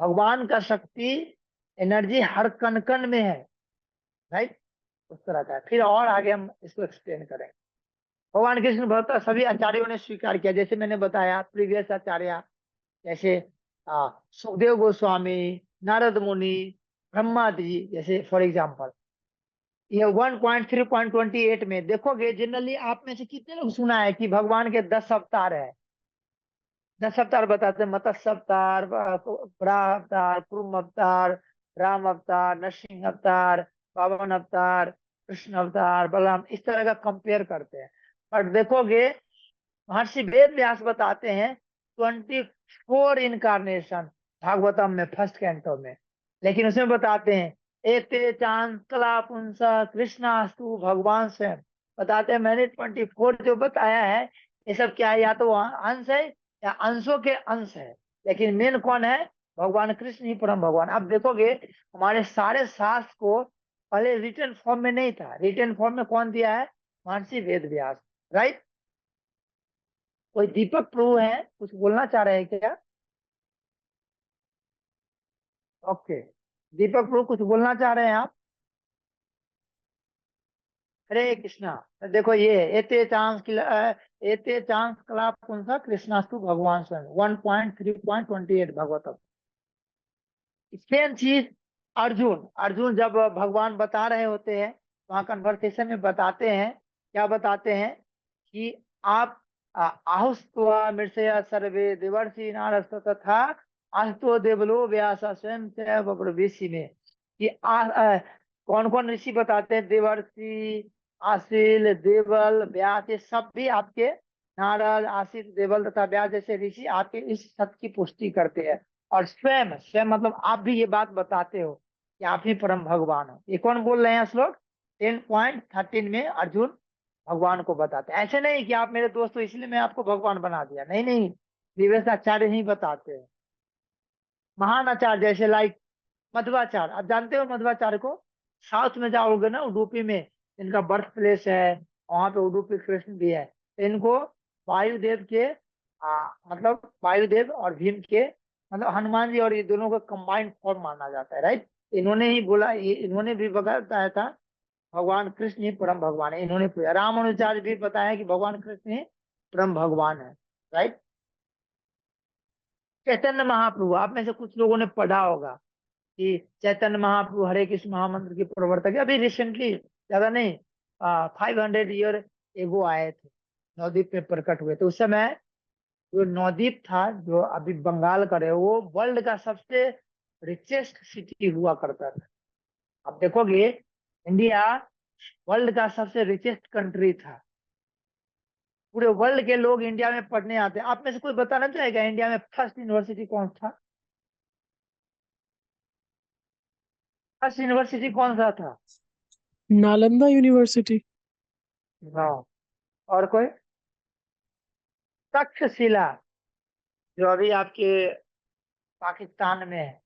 भगवान का शक्ति एनर्जी हर कण कण में है, राइट। उस तरह का है। फिर और आगे हम इसको एक्सप्लेन करेंगे। भगवान कृष्ण भक्त सभी आचार्यों ने स्वीकार किया, जैसे मैंने बताया प्रीवियस आचार्य, जैसे सुखदेव गोस्वामी, नारद मुनि, ब्रह्मा जी, जैसे फॉर एग्जाम्पल। ये 1.3.28 में देखोगे, जनरली आप में से कितने लोग सुना है कि भगवान के 10 अवतार है? 10 अवतार बताते हैं, मत्स्य अवतार, वराह अवतार, कुर्म अवतार, राम अवतार, नरसिंह अवतार, पावन अवतार, कृष्ण अवतार, बलराम, इस तरह का कंपेयर करते हैं। पर देखोगे महर्षि वेद व्यास बताते हैं 24 इनकारनेशन भागवतम में, फर्स्ट कैंटो में। लेकिन उसमें बताते हैं एते चांद कला पुंस कृष्णास्तु, भगवान स्वयं बताते हैं मैंने 24 जो बताया है, ये सब क्या है? या तो अंश है या अंशों के अंश है, लेकिन मेन कौन है? भगवान कृष्ण ही परम भगवान। अब देखोगे हमारे सारे शास्त्र को पहले रिटन फॉर्म में नहीं था, रिटन फॉर्म में कौन दिया है? महर्षि वेद व्यास, राइट। कोई दीपक प्रभु है, कुछ बोलना चाह रहे हैं क्या? ओके, दीपक प्रभु कुछ बोलना चाह रहे हैं आप? हरे कृष्णा। तो देखो ये एते चांस कला पुंसा कृष्णास्तु भगवान स्वयं 1.3.28 भागवतम। सेम चीज अर्जुन, अर्जुन जब भगवान बता रहे होते हैं, वहां कन्वर्सेशन में बताते हैं, क्या बताते हैं कि आप आहुस्त्वा मृषया सर्वे देवर्षि नारस्त तथा अस्तो देवलो व्यास स्वयं प्रवेशी में, कि कौन कौन ऋषि बताते हैं? देवर्षि, आशील, देवल, व्यास, ये सब भी आपके, नारद, आशील, देवल तथा व्यास जैसे ऋषि आपके इस सत्य की पुष्टि करते हैं। और स्वयं, स्वयं मतलब आप भी ये बात बताते हो कि आप ही परम भगवान हो। ये कौन बोल रहे हैं? श्लोक 10.13 में अर्जुन भगवान को बताते हैं। ऐसे नहीं कि आप मेरे दोस्त हो इसलिए मैं आपको भगवान बना दिया, नहीं नहीं, विवेक आचार्य ही बताते हैं। महान आचार्य जैसे लाइक मध्वाचार्य, आप जानते हो मध्वाचार्य को? साउथ में जाओगे ना, उडुपी में इनका बर्थ प्लेस है, वहां पे उडुपी कृष्ण भी है। तो इनको वायुदेव के मतलब वायुदेव और भीम के, मतलब हनुमान जी और ये दोनों का कंबाइंड फॉर्म माना जाता है, राइट। इन्होंने ही बोला, ये इन्होंने भी बताया था भगवान कृष्ण ही परम भगवान है। इन्होंने पूछा, रामानुजाचार्य भी बताया कि भगवान कृष्ण ही परम भगवान है, राइट। चैतन्य महाप्रभु, आप में से कुछ लोगों ने पढ़ा होगा कि चैतन्य महाप्रभु हरे कृष्ण महामंत्र के प्रवर्तक है। अभी रिसेंटली, ज्यादा नहीं, 500 ईयर एगो आए थे, नवद्वीप में प्रकट हुए थे। उस समय जो नवद्वीप था, जो अभी बंगाल का है, वो वर्ल्ड का सबसे रिचेस्ट सिटी हुआ करता था। आप देखोगे इंडिया वर्ल्ड का सबसे रिचेस्ट कंट्री था। पूरे वर्ल्ड के लोग इंडिया में पढ़ने आते हैं। आप में से कोई बताना चाहेगा इंडिया में फर्स्ट यूनिवर्सिटी कौन था? फर्स्ट यूनिवर्सिटी कौन सा था? नालंदा यूनिवर्सिटी। हाँ। और कोई? तक्षशिला, जो अभी आपके पाकिस्तान में है,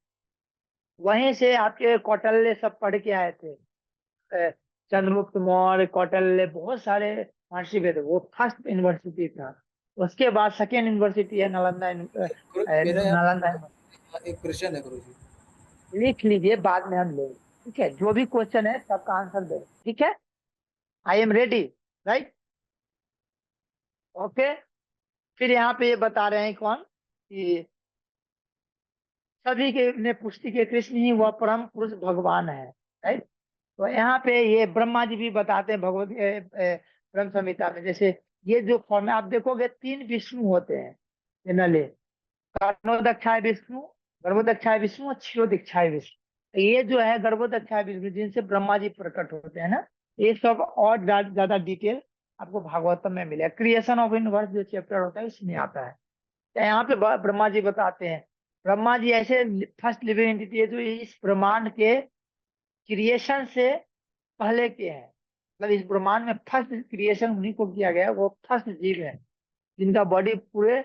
वहीं से आपके कौटिल्य सब पढ़ के आए थे। चंद्रगुप्त मौर्य, कौटिल्य, बहुत सारे महर्षि भी थे। वो फर्स्ट यूनिवर्सिटी था। उसके बाद सेकेंड यूनिवर्सिटी है नालंदा मेरा नालंदा। यहाँ एक प्रश्न है गुरु जी। लिख लीजिए, बाद में हम लेंगे, ठीक है? जो भी क्वेश्चन है सबका आंसर दे, ठीक है? I am ready, right. Okay. फिर यहाँ पे ये बता रहे हैं कौन कि सभी के ने पुष्टि के कृष्ण ही वह परम पुरुष भगवान है, राइट। तो यहाँ पे ये ब्रह्मा जी भी बताते हैं भगवत ब्रह्म संहिता में, जैसे ये जो फॉर्म है आप देखोगे 3 विष्णु होते हैं जनरली, कर्णोदक्षाय विष्णु, गर्भोदक्षाय विष्णु और क्षीरोदक्षाय विष्णु। तो ये जो है गर्भोदक्षाय विष्णु, जिनसे ब्रह्मा जी प्रकट होते हैं ना, ये सब और ज्यादा डिटेल आपको भागवतम में मिलेगा। क्रिएशन ऑफ यूनिवर्स जो चैप्टर होता है उसमें आता है। तो यहाँ पे ब्रह्मा जी बताते हैं, ब्रह्मा जी ऐसे फर्स्ट लिविंग एंटिटी है जो इस ब्रह्मांड के क्रिएशन से पहले के हैं। मतलब इस ब्रह्मांड में फर्स्ट क्रिएशन उन्हीं को किया गया है, वो फर्स्ट जीव है जिनका बॉडी पूरे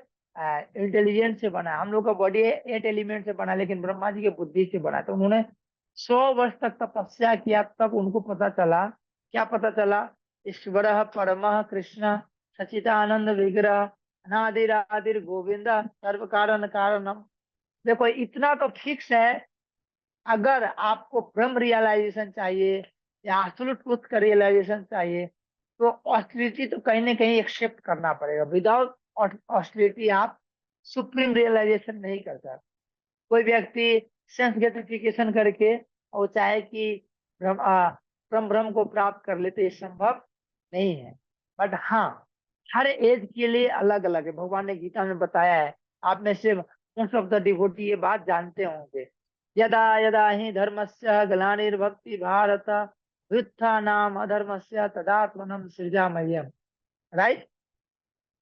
इंटेलिजेंस से बना है। हम लोग का बॉडी 8 एलिमेंट से बना है, लेकिन ब्रह्मा जी के बुद्धि से बना है। तो उन्होंने 100 वर्ष तक तपस्या किया, तब उनको पता चला, क्या पता चला? ईश्वर परम कृष्ण सचिदानंद विग्रह अनादिरादिर गोविंद सर्व कारण कारणम। देखो इतना तो फिक्स है, अगर आपको ब्रह्म रियलाइजेशन चाहिए, या एब्सोल्यूट ट्रुथ का रियलाइजेशन चाहिए, तो ऑस्टिलिटी तो कहीं ना कहीं एक्सेप्ट करना पड़ेगा। विदाउट ऑस्टिलिटी आप सुप्रीम रियलाइजेशन नहीं कर सकते। कोई व्यक्ति सेंस ग्रेटिफिकेशन करके और चाहे कि परम ब्रह्म को प्राप्त कर ले, तो ये संभव नहीं है। बट हाँ, हर एज के लिए अलग अलग है। भगवान ने गीता में बताया है, आप में से मोस्ट ऑफ द डिवोटी ये बात जानते होंगे। यदा यदा ही धर्मस्य ग्लानिर्भक्ति भारत व्युत्थानाम अधर्मस्य तदात्मनम सृजाम्यहम्। राइट।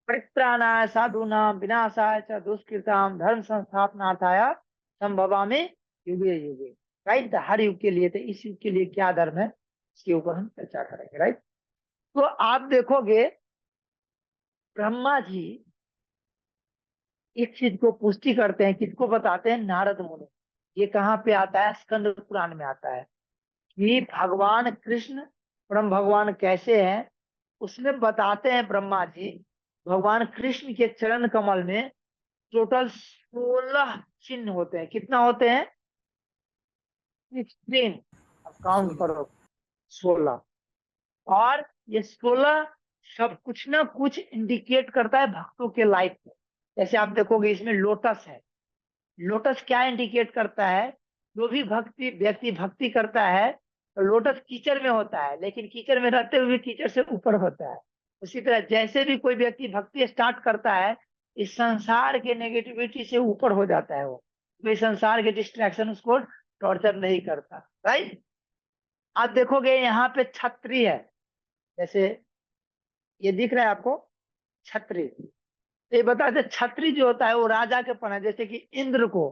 परित्राणाय साधूनां विनाशाय च दुष्कृतां धर्म संस्थापनार्थाय संभवामि युगे युगे। राइट। हर युग के लिए, तो इस युग के लिए क्या धर्म है, इसके ऊपर हम चर्चा करेंगे। राइट। तो आप देखोगे ब्रह्मा जी इस चीज को पुष्टि करते हैं, किसको बताते हैं, नारद मुनि। ये कहाँ पे आता है, स्कंद पुराण में आता है कि भगवान कृष्ण परम भगवान कैसे हैं, उसमें बताते हैं ब्रह्मा जी। भगवान कृष्ण के चरण कमल में टोटल 16 चिन्ह होते हैं। कितना होते हैं, 16। अब काउंट करो, 16। और ये 16 सब कुछ ना कुछ इंडिकेट करता है भक्तों के लाइफ में। जैसे आप देखोगे इसमें लोटस है। लोटस क्या इंडिकेट करता है, जो भी व्यक्ति भक्ति करता है, तो लोटस कीचड़ में होता है, लेकिन कीचड़ में रहते हुए भी कीचड़ से ऊपर होता है। उसी तरह जैसे भी कोई व्यक्ति भक्ति स्टार्ट करता है, इस संसार के नेगेटिविटी से ऊपर हो जाता है वो। तो इस संसार के डिस्ट्रैक्शन उसको टॉर्चर नहीं करता। राइट। आप देखोगे यहाँ पे छतरी है, जैसे ये दिख रहा है आपको, छतरी। ये बताते छतरी जो होता है वो राजा के पन है। जैसे कि इंद्र को,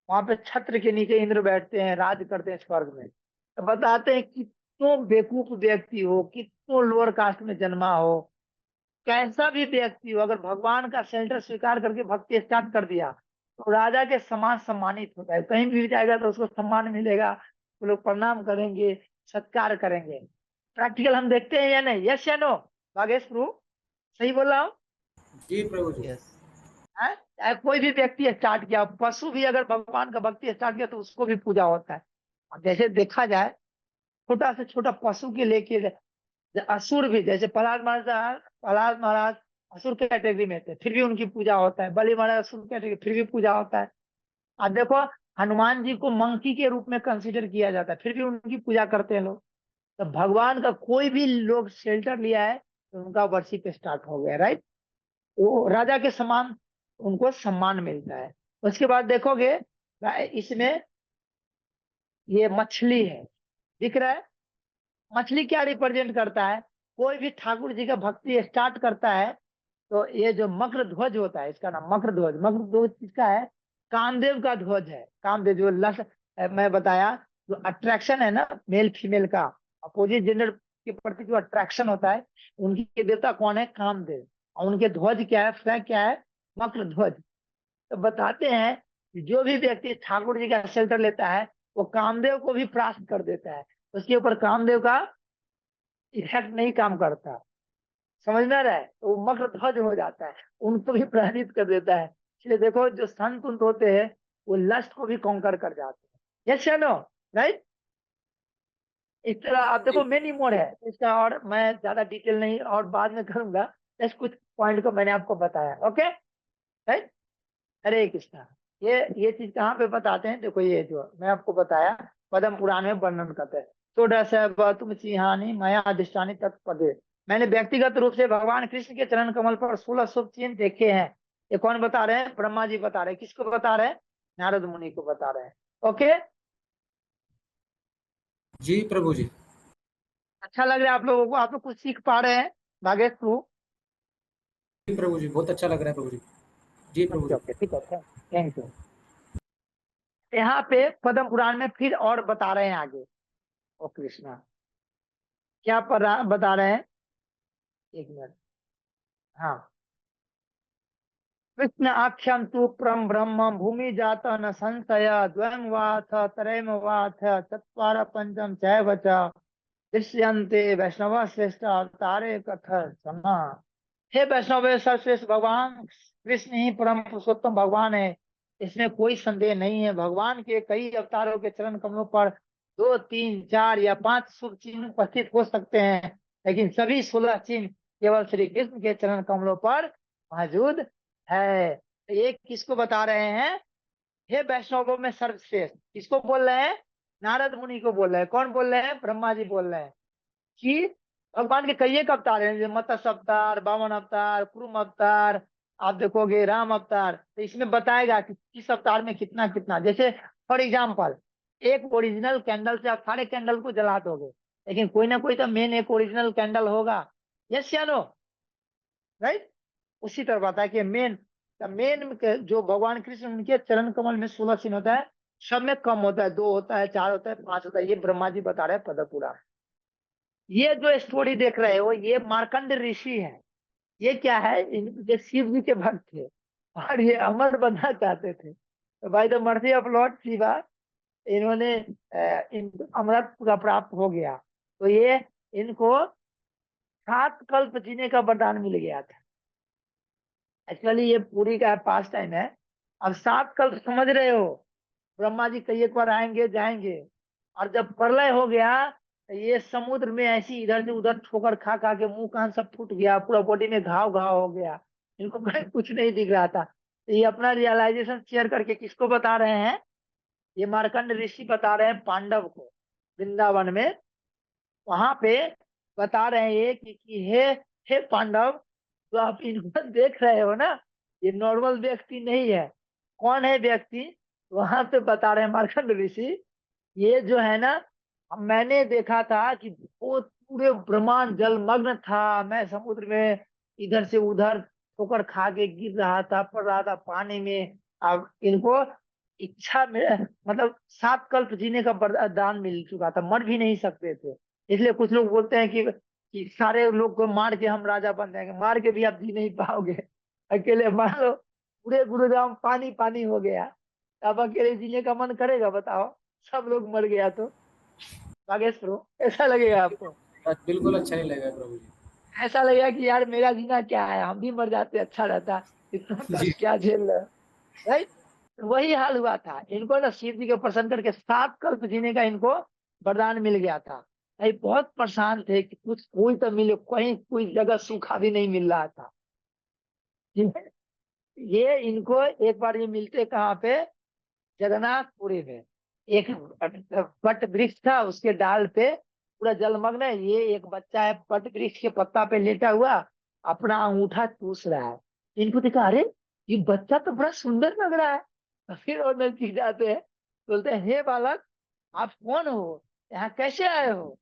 वहां पे छत्र के नीचे इंद्र बैठते हैं, राज करते हैं स्वर्ग में। तो बताते हैं कितनों बेवकूफ व्यक्ति हो, कितनों लोअर कास्ट में जन्मा हो, कैसा भी व्यक्ति हो, अगर भगवान का शेल्टर स्वीकार करके भक्ति स्टार्ट कर दिया, तो राजा के समान सम्मानित होता है। कहीं भी जाएगा तो उसको सम्मान मिलेगा, वो लोग प्रणाम करेंगे, सत्कार करेंगे। प्रैक्टिकल हम देखते हैं या नहीं, यस या नो भागेश प्रभु, सही बोल रहा हूँ? जी प्रभु जी। Yes. है? चाहे कोई भी व्यक्ति स्टार्ट किया, पशु भी अगर भगवान का भक्ति स्टार्ट किया तो उसको भी पूजा होता है। और जैसे देखा जाए, छोटा से छोटा पशु के लेके असुर भी, जैसे प्रहलाद महाराज असुर कैटेगरी में थे, फिर भी उनकी पूजा होता है। बलि महाराज असुर कैटेगरी, फिर भी पूजा होता है। अब देखो, हनुमान जी को मंकी के रूप में कंसिडर किया जाता है, फिर भी उनकी पूजा करते हैं लोग। तो भगवान का कोई भी लोग शेल्टर लिया है तो उनका वर्शिप स्टार्ट हो गया। राइट। वो राजा के समान उनको सम्मान मिलता है। उसके बाद देखोगे इसमें ये मछली है, दिख रहा है। मछली क्या रिप्रेजेंट करता है, कोई भी ठाकुर जी का भक्ति स्टार्ट करता है तो ये जो मकर ध्वज होता है, इसका नाम मकर ध्वज। मकर ध्वज किसका है, कामदेव का ध्वज है। कामदेव जो मैं बताया, जो अट्रैक्शन है ना मेल फीमेल का, अपोजिट जेंडर के प्रति जो अट्रैक्शन होता है, उनके देवता कौन है, कामदेव। और उनके ध्वज क्या है, फ्लैग क्या है, मकर ध्वज। तो बताते हैं कि जो भी व्यक्ति ठाकुर जी का शेल्टर लेता है, वो कामदेव को भी परास्त कर देता है। उसके ऊपर कामदेव का इफेक्ट नहीं काम करता, समझ में आ रहा है। तो वो मकर ध्वज हो जाता है, उनको भी प्रभावित कर देता है। इसलिए देखो, जो संत उंत होते हैं वो लस्ट को भी कॉन्कर कर जाते हैं। यस या नो, राइट। इस तरह आप देखो मेनी मोड है इसका, और मैं ज्यादा डिटेल नहीं और बाद में करूंगा, जस्ट कुछ पॉइंट को मैंने आपको बताया। Okay, right. हरे कृष्णा। ये चीज कहाँ पे बताते हैं, देखो ये जो मैं आपको बताया पद्म पुराण में वर्णन करते हैं। षोडश तुम सिंहानी मया अधिष्ठानी तत्पदे। मैंने व्यक्तिगत रूप से भगवान कृष्ण के चरण कमल पर 16 शुभ चिन्ह देखे हैं। ये कौन बता रहे हैं, ब्रह्मा जी बता रहे हैं। किसको बता रहे हैं, नारद मुनि को बता रहे हैं। ओके, जी प्रभु जी। अच्छा लग रहा है आप लोगों को, आप लोग कुछ सीख पा रहे हैं भागेश प्रभु? जी प्रभु जी, बहुत अच्छा लग रहा है प्रभु जी। जी प्रभु ओके जी। ओके, ठीक है, थैंक यू। यहाँ पे पद्म पुराण में फिर और बता रहे हैं आगे। ओ कृष्णा, क्या बता रहे हैं, एक मिनट। हाँ, कृष्ण आख्यम तु परम ब्रह्म भूमि जात न संशय द्वयं वाथ त्रयम वाथ चत्वार पंचम चैव च दृश्यन्ते वैष्णव श्रेष्ठ अवतारे कथ समा। हे वैष्णव, सर्वश्रेष्ठ भगवान कृष्ण ही परम पुरुषोत्तम भगवान है, इसमें कोई संदेह नहीं है। भगवान के कई अवतारों के चरण कमलों पर 2 3 4 या 5 शुभ चिन्ह उपस्थित हो सकते हैं, लेकिन सभी 16 चिन्ह केवल श्री कृष्ण के चरण कमलों पर मौजूद है। तो ये किसको बता रहे हैं? हे वैष्णवों में सर्वश्रेष्ठ किसको बोल रहे हैं? नारद मुनि को बोल रहे हैं। कौन बोल रहे हैं? ब्रह्मा जी बोल रहे हैं कि भगवान के कई एक अवतार हैं, जैसे मत्स्य अवतार, वामन अवतार, कुरुम अवतार, आप देखोगे राम अवतार। तो इसमें बताएगा कि किस अवतार में कितना कितना। जैसे फॉर एग्जाम्पल, एक ओरिजिनल कैंडल से आप सारे कैंडल को जला दोगे, लेकिन कोई ना कोई तो मेन एक ओरिजिनल कैंडल होगा। यस या नो? राइट। उसी तरह बताया कि मेन जो भगवान कृष्ण उनके चरण कमल में 16 चिन्ह होता है, सब में कम होता है, 2 होता है, 4 होता है, 5 होता है। ये ब्रह्मा जी बता रहे हैं पद पुराण। ये जो स्टोरी देख रहे हो ये मार्कंड ऋषि है। ये क्या है? ये शिव जी के भक्त थे और ये अमर बनना चाहते थे। तो बाय द मर्जी ऑफ लॉर्ड शिवा इन्होंने अमरत्व का प्राप्त हो गया। तो ये इनको 7 कल्प जीने का वरदान मिल गया था। एक्चुअली ये पूरी का पास टाइम है। अब 7 कल्प समझ रहे हो? ब्रह्मा जी कई एक बार आएंगे जाएंगे, और जब प्रलय हो गया तो ये समुद्र में ऐसी इधर से उधर ठोकर खा खा के मुंह कान सब फूट गया, पूरा बॉडी में घाव घाव हो गया, इनको कहीं कुछ नहीं दिख रहा था। तो ये अपना रियलाइजेशन शेयर करके किसको बता रहे हैं? ये मार्कंड ऋषि बता रहे हैं पांडव को, वृंदावन में। वहां पे बता रहे हैं ये कि हे पांडव, तो आप इनको देख रहे हो ना, ये नॉर्मल व्यक्ति नहीं है। कौन है व्यक्ति? वहां पे बता रहे हैं मार्कंड ऋषि, ये जो है ना, मैंने देखा था कि वो पूरे ब्रह्मांड जलमग्न था, मैं समुद्र में इधर से उधर ठोकर खा के गिर रहा था, पड़ रहा था पानी में। अब इनको इच्छा में मतलब 7 कल्प जीने का वरदान मिल चुका था, मर भी नहीं सकते थे। इसलिए कुछ लोग बोलते हैं कि सारे लोग को मार के हम राजा बन जाएंगे। मार के भी आप जी नहीं पाओगे, अकेले मार लो, पूरे गुरुग्राम पानी पानी हो गया, अब अकेले जीने का मन करेगा? बताओ, सब लोग मर गया तो। नागेश प्रो, ऐसा लगेगा आपको? बात बिल्कुल अच्छा नहीं लगा प्रभु जी। ऐसा लगेगा कि यार मेरा जीना क्या है, हम भी मर जाते अच्छा रहता, इतना जी कष्ट क्या झेल रहे। राइट। वही हाल हुआ था इनको ना, शिव जी के प्रसन्न करके 7 कल्प जीने का इनको वरदान मिल गया था। भाई बहुत परेशान थे कि कुछ कोई तो मिले, कहीं कोई जगह सूखा भी नहीं मिल रहा था। ये इनको एक बार ये मिलते कहाँ पे? जगन्नाथपुरी में। एक वट वृक्ष था, उसके डाल पे पूरा जलमग्न है, ये एक बच्चा है वट वृक्ष के पत्ता पे लेटा हुआ, अपना अंगूठा चूस रहा है। इनको देखा, अरे ये बच्चा तो बड़ा सुंदर लग रहा है। तो फिर और नजदीक जाते हैं, बोलते हैं हे बालक, आप कौन हो, यहाँ कैसे आए हो?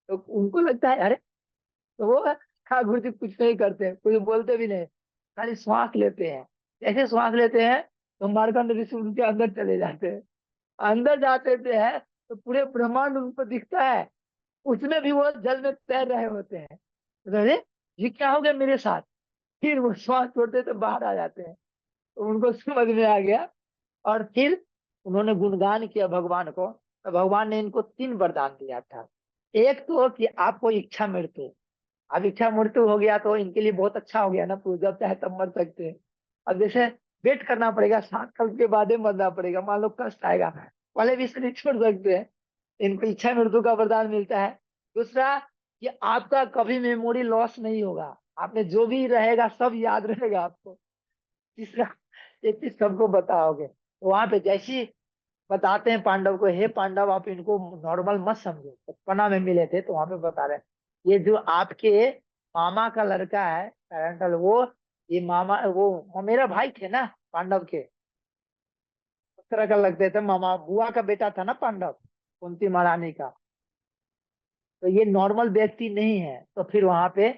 तो उनको लगता है अरे, तो वो ठाकुर जी कुछ नहीं करते, कुछ बोलते भी नहीं, खाली श्वास लेते हैं। जैसे श्वास लेते हैं तो मार्कंड ऋषि उनके अंदर चले जाते हैं। अंदर जाते थे है तो पूरे ब्रह्मांड उनको दिखता है, उसमें भी वो जल में तैर रहे होते हैं। तो अरे ये क्या हो गया मेरे साथ? फिर वो श्वास छोड़ते तो बाहर आ जाते हैं। तो उनको समझ में आ गया, और फिर उन्होंने गुणगान किया भगवान को। तो भगवान ने इनको 3 वरदान दिया था। एक तो कि आपको इच्छा मृत्यु, अब इच्छा मृत्यु हो गया तो इनके लिए बहुत अच्छा हो गया ना, तो जब चाहे तब मर सकते हैं। अब जैसे वेट करना पड़ेगा, 7 कल्प के बाद ही मरना पड़ेगा, मान लो कष्ट आएगा, पहले भी शरीर छोड़ सकते हैं। इनको इच्छा मृत्यु का वरदान मिलता है। दूसरा कि आपका कभी मेमोरी लॉस नहीं होगा, आपने जो भी रहेगा सब याद रहेगा आपको। तीसरा, ये चीज सबको बताओगे। तो वहां पे जैसी बताते हैं पांडव को, हे पांडव आप इनको नॉर्मल मत समझो, बचपना में मिले थे तो वहां पे बता रहे हैं, ये जो आपके मामा का लड़का है पेरेंटल, वो ये मामा वो मेरा भाई थे ना पांडव के, उस तरह का लगते थे, मामा बुआ का बेटा था ना पांडव, कुंती महारानी का। तो ये नॉर्मल व्यक्ति नहीं है। तो फिर वहां पे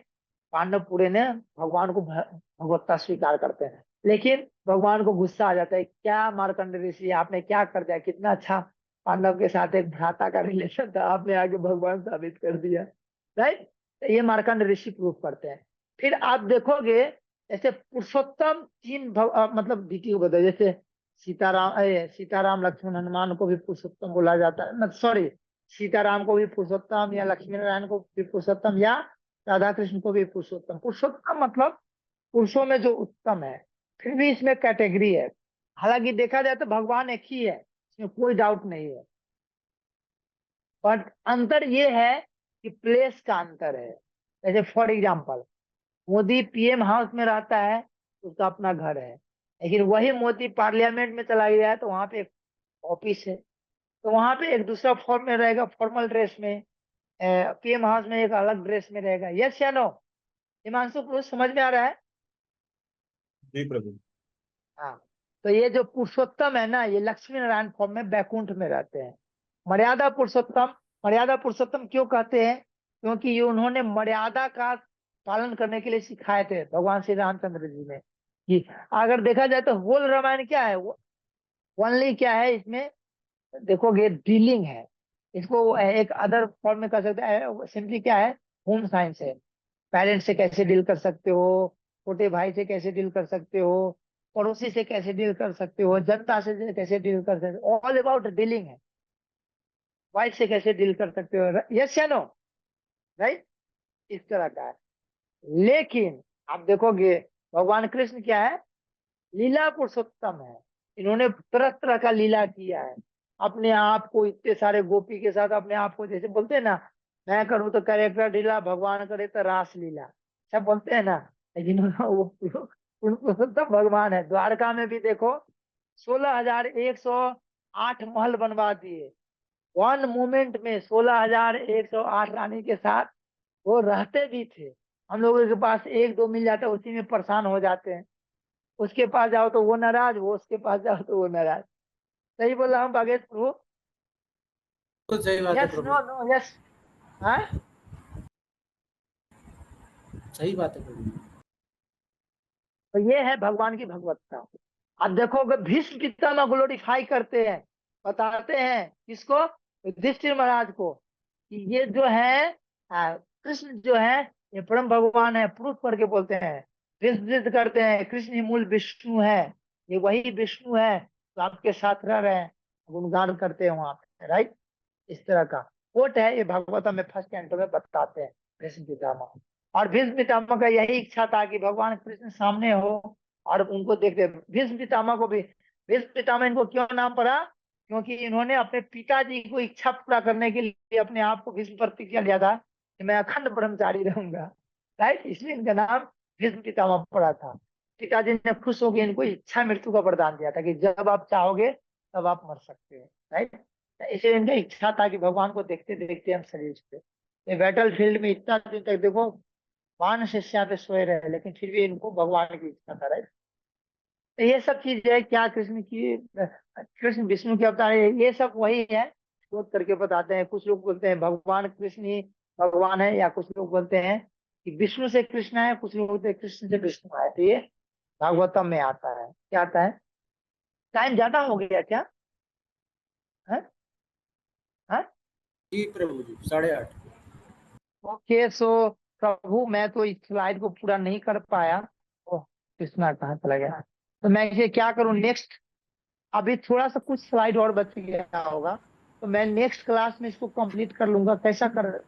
पांडव पूरे ने भगवान को भगवत्ता स्वीकार करते हैं। लेकिन भगवान को गुस्सा आ जाता है, क्या मार्कंड ऋषि आपने क्या कर दिया, कितना अच्छा पांडव के साथ एक भ्राता का रिलेशन था, आपने आगे भगवान साबित कर दिया। राइट। तो ये मार्कंड ऋषि प्रूफ करते हैं। फिर आप देखोगे ऐसे पुरुषोत्तम 3 मतलब डीटी को बताए, जैसे सीताराम लक्ष्मण हनुमान को भी पुरुषोत्तम बोला जाता है, सॉरी, सीताराम को भी पुरुषोत्तम, या लक्ष्मी नारायण को भी पुरुषोत्तम, या राधा कृष्ण को भी पुरुषोत्तम। पुरुषोत्तम मतलब पुरुषों में जो उत्तम है। फिर भी इसमें कैटेगरी है, हालांकि देखा जाए तो भगवान एक ही है, इसमें कोई डाउट नहीं है। बट अंतर ये है कि प्लेस का अंतर है। जैसे for example Modi PM house में रहता है, उसका अपना घर है, लेकिन वही मोदी पार्लियामेंट में चला गया है तो वहां पे एक ऑफिस है, तो वहां पे एक दूसरा फॉर्म में रहेगा, फॉर्मल ड्रेस में। पीएम हाउस में एक अलग ड्रेस में रहेगा। यस या नो? हिमांशु, कुछ समझ में आ रहा है? जी प्रभु। हाँ। तो ये जो पुरुषोत्तम है ना, ये लक्ष्मी नारायण फॉर्म में बैकुंठ में रहते हैं। मर्यादा पुरुषोत्तम, मर्यादा पुरुषोत्तम क्यों कहते हैं? क्योंकि ये उन्होंने मर्यादा का पालन करने के लिए सिखाए थे भगवान श्री रामचंद्र जी ने। कि अगर देखा जाए तो होल रामायण क्या है, ओनली क्या है इसमें, देखोगे डीलिंग है। इसको एक अदर फॉर्म में कर सकते हैं, सिंपली क्या है, होम साइंस है। पेरेंट्स से कैसे डील कर सकते हो, छोटे भाई से कैसे डील कर सकते हो, पड़ोसी से कैसे डील कर सकते हो, जनता से कैसे डील कर सकते हो, ऑल अबाउट डीलिंग है। वाइफ से कैसे डील कर सकते हो, यस या नो? राइट, इस तरह का है। लेकिन आप देखोगे भगवान कृष्ण क्या है, लीला पुरुषोत्तम है। इन्होंने तरह तरह का लीला किया है। अपने आप को इतने सारे गोपी के साथ अपने आप को, जैसे बोलते हैं ना, मैं करूँ तो कैरेक्टर लीला, भगवान करे तो रास लीला, सब बोलते हैं ना। लेकिन वो पुरुषोत्तम भगवान है। द्वारका में भी देखो 16,108 महल बनवा दिए। वन मोमेंट में 16,108 रानी के साथ वो रहते भी थे। हम लोगों के पास एक दो मिल जाता है, उसी में परेशान हो जाते हैं। उसके पास जाओ तो वो नाराज, वो उसके पास जाओ तो वो नाराज। सही बोला हम भागेश प्रभु? तो सही बात है यस, प्रभु, नो, नो, यस। हाँ, सही बात है प्रभु। तो ये है भगवान की भगवत्ता। अब देखो अगर भीष्म पितामह ग्लोरीफाई करते हैं, बताते हैं किसको, युधिष्ठिर महाराज को, कि ये जो है कृष्ण जो है ये परम भगवान है, प्रूफ करके बोलते हैं, विस्तृत करते हैं कृष्ण ही मूल विष्णु है, ये वही विष्णु है तो आपके साथ रह रहे हैं, गुणगान करते हैं वहां पे, राइट। इस तरह का कोट है, ये भागवतम में फर्स्ट कैंटो में बताते हैं भीष्म पितामह। और भीष्म पितामह का यही इच्छा था कि भगवान कृष्ण सामने हो और उनको देखते। भीष्म पितामह को भी, भीष्म पितामह इनको क्यों नाम पड़ा, क्योंकि इन्होंने अपने पिताजी को इच्छा पूरा करने के लिए अपने आप को भीष्म प्रतिज्ञा लिया था कि मैं अखंड ब्रह्मचारी रहूंगा, राइट। इसलिए इनका नाम भीष्म पितामह पड़ा था। पिताजी ने खुश होकर इनको इच्छा मृत्यु का वरदान दिया था कि जब आप चाहोगे तब आप मर सकते हो, राइट। इसलिए इनका इच्छा था कि भगवान को देखते देखते हम शरीर पे, ये बैटल फील्ड में इतना दिन तक देखो बाण शिष्या पे सोए रहे, लेकिन फिर भी इनको भगवान की इच्छा था, राइट। तो ये सब चीज है क्या, कृष्ण की, कृष्ण विष्णु के अवतार है, ये सब वही है। शोध करके बताते हैं। कुछ लोग बोलते हैं भगवान कृष्ण ही भगवान है, या कुछ लोग बोलते हैं कि विष्णु से कृष्ण है, कुछ लोग बोलते हैं कृष्ण से विष्णु है। तो ये भागवतम में आता है। क्या आता है? टाइम ज्यादा हो गया क्या? है? है? जी प्रभु जी, 8:30। ओके, सो प्रभु मैं तो इस स्लाइड को पूरा नहीं कर पाया। ओह, कृष्णा कहाँ चला गया? तो मैं इसे क्या करूं नेक्स्ट, अभी थोड़ा सा कुछ स्लाइड और बच गया होगा, तो मैं नेक्स्ट क्लास में इसको कंप्लीट कर लूंगा। कैसा कर,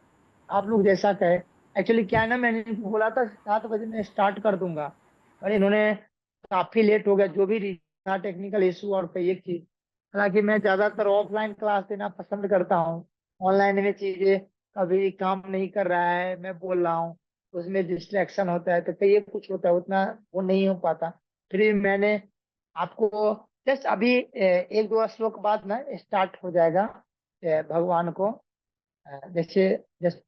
आप लोग जैसा कहे। एक्चुअली क्या है ना, मैंने इनको बोला था 7 बजे मैं स्टार्ट कर दूंगा, और इन्होंने काफी लेट हो गया, जो भी था टेक्निकल इशू और कई एक चीज। हालांकि मैं ज्यादातर ऑफलाइन क्लास देना पसंद करता हूँ। ऑनलाइन में चीजें कभी काम नहीं कर रहा है, मैं बोल रहा हूँ, उसमें डिस्ट्रैक्शन होता है, तो कई एक कुछ होता है, उतना वो नहीं हो पाता। फिर भी मैंने आपको जस्ट अभी एक दो श्लोक बाद ना स्टार्ट हो जाएगा भगवान को जैसे, जस्ट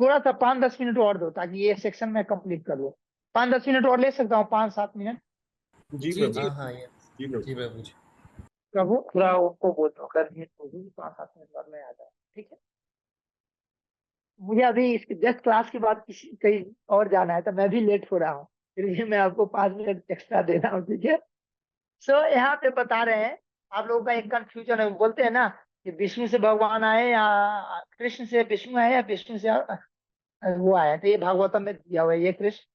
थोड़ा सा 5-10 मिनट और दो ताकि ये सेक्शन में कंप्लीट कर लूँ। 5-10 मिनट और ले सकता हूँ, 5-7 मिनट? जी जी प्रभु। जी हाँ हाँ ये जी प्रभु। जी प्रभु जी। प्रभु थोड़ा उनको बोल दो अगर ये तो 5-7 मिनट बाद में आ जाए, ठीक है। मुझे अभी इस जस्ट क्लास के बाद किसी कहीं और जाना है, तो मैं भी लेट हो रहा हूँ, फिर भी मैं आपको 5 मिनट एक्स्ट्रा दे रहा हूँ, ठीक है। सो यहाँ पे बता रहे हैं, आप लोगों का एक कंफ्यूजन है, बोलते हैं ना कि विष्णु से भगवान आए या कृष्ण से विष्णु आए या विष्णु से वो आए। तो ये भागवतम में दिया हुआ है, ये कृष्ण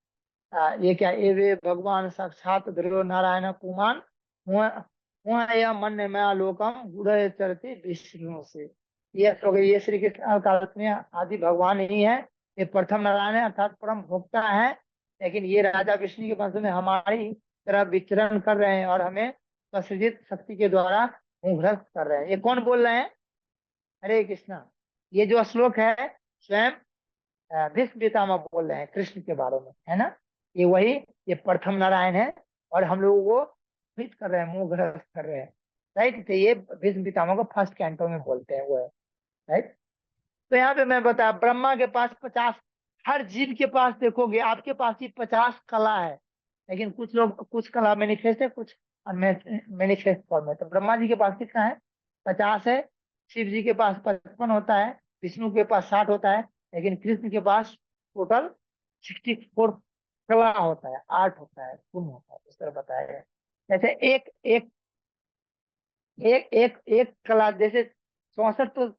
ये क्या, ये वे भगवान साक्षात ध्रुव नारायण कुमान, वह यह मन में आलोकम गुड़ चरती विष्णु से। ये श्लोक है, ये श्री कृष्ण कालत्म आदि भगवान ही है, ये प्रथम नारायण है अर्थात परम भोक्ता है। लेकिन ये राजा विष्णु के वंश में हमारी तरह विचरण कर रहे हैं और हमें प्रसृजित शक्ति के द्वारा भ्रष्ट कर रहे हैं। ये कौन बोल रहे हैं? हरे कृष्णा। ये जो श्लोक है स्वयं भीष्म पितामह बोल रहे हैं कृष्ण के बारे में, है ना। ये वही, ये प्रथम नारायण है और हम लोगों को हित कर रहे हैं, मुंह ग्रस्त कर रहे हैं, राइट। तो ये भीष्म पितामह को फर्स्ट कैंटो में बोलते हैं, वो है, राइट। तो यहाँ पे मैं बता, ब्रह्मा के पास 50, हर जीव के पास देखोगे आपके पास ही 50 कला है, लेकिन कुछ लोग, कुछ कला मैनिफेस्ट है, कुछ मैनिफेस्ट फॉर्म है। तो ब्रह्मा जी के पास कितना है? 50 है। शिव जी के पास 55 होता है, विष्णु के पास 60 होता है, लेकिन कृष्ण के पास टोटल 64 कला होता है, आर्ट होता है, गुण होता है, इस तरह बताया गया है। जैसे एक एक एक एक एक कला, जैसे 64, तो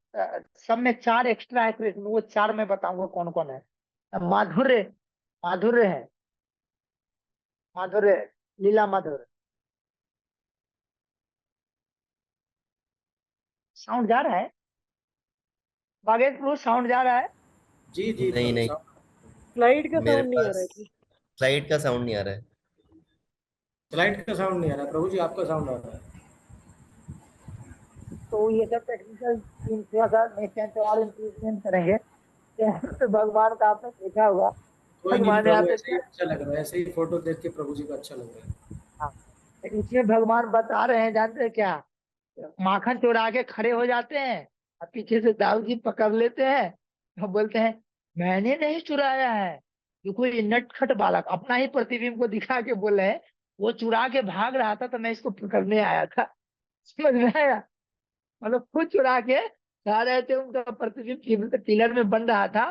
सब में 4 एक्स्ट्रा है कृष्ण में, वो 4 मैं बताऊंगा कौन कौन है। माधुर्य, माधुर्य है, माधुर्य, लीला माधुर्य। साउंड जा रहा है बागेश प्रो, साउंड जा रहा है? जी जी नहीं प्रभु नहीं, साहब। स्लाइड का मेरे साउंड नहीं आ रहा पास है जी। स्लाइड का साउंड नहीं आ रहा है। स्लाइड का साउंड नहीं आ रहा प्रभु जी, आपका साउंड आ रहा है। तो ये सब टेक्निकल टीम थोड़ा सा नेक्स्ट टाइम पे और इम्प्रूवमेंट करेंगे। तो भगवान का आपने देखा होगा, कोई नहीं भगवान यहाँ प्रभु, पे ऐसे ही अच्छा लग रहा है, ऐसे ही फोटो देख के प्रभु जी को अच्छा लग रहा है। हाँ, तो इसमें भगवान बता रहे हैं, जानते हैं क्या? माखन चुरा के खड़े हो जाते हैं और पीछे से दाऊ जी पकड़ लेते हैं, तो बोलते हैं मैंने नहीं चुराया है। देखो ये नटखट बालक अपना ही प्रतिबिंब को दिखा के बोल रहे हैं, वो चुरा के भाग रहा था तो मैं इसको पकड़ने आया था। समझ में आया? मतलब खुद चुरा के जा रहे थे, उनका प्रतिबिंब पिलर में बन रहा था,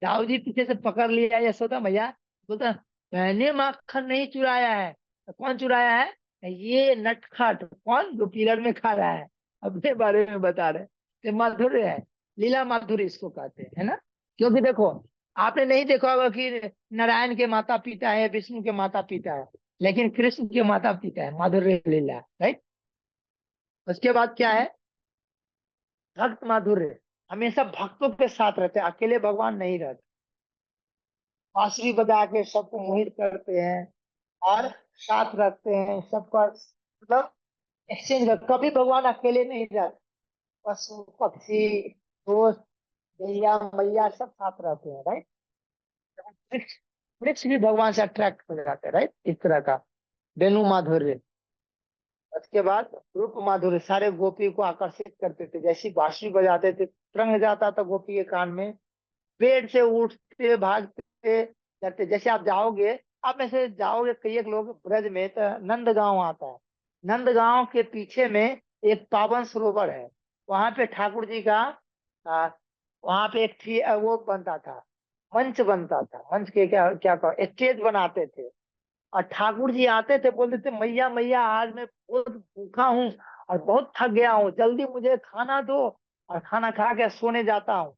दाऊ जी पीछे से पकड़ लिया यशोदा मैया, बोलता मैंने माखन नहीं चुराया है। तो कौन चुराया है? ये नटखट, कौन? जो पिलर में खा रहा है, अपने बारे में बता रहे हैं। ये माधुर्य है, लीला माधुर्य इसको कहते हैं, है ना। क्योंकि देखो, आपने नहीं देखा होगा कि नारायण के माता पिता है, विष्णु के माता पिता है, लेकिन कृष्ण के माता पिता है, माधुर्य लीला, राइट। उसके बाद क्या है? भक्त माधुर्य, हमेशा भक्तों के साथ रहते हैं, अकेले भगवान नहीं रहते। बांसुरी बजा के सबको मोहित करते हैं और साथ रखते हैं सबका, मतलब एक्सचेंज कर, कभी भगवान अकेले नहीं रहते। पशु पक्षी, दोस्त, गैया मैया सब साथ रहते हैं, राइट। वृक्ष, वृक्ष भी भगवान से अट्रैक्ट हो जाते हैं, राइट, इस तरह का। वेणु माधुर्य। उसके बाद रूप माधुर्य, सारे गोपी को आकर्षित करते थे, जैसी बांसुरी बजाते थे रंग जाता था गोपी के कान में, पेड़ से उठते भागते करते। जैसे आप जाओगे, आप में से जाओगे कई एक लोग ब्रज में, तो नंदगांव आता है, नंदगांव के पीछे में एक पावन सरोवर है, वहां पे ठाकुर जी का आ, वहां पे एक वो बनता था, मंच बनता था, मंच के क्या क्या कहो, स्टेज बनाते थे। और ठाकुर जी आते थे, बोलते थे मैया मैया आज मैं बहुत भूखा हूँ और बहुत थक गया हूँ, जल्दी मुझे खाना दो, और खाना खा के सोने जाता हूँ।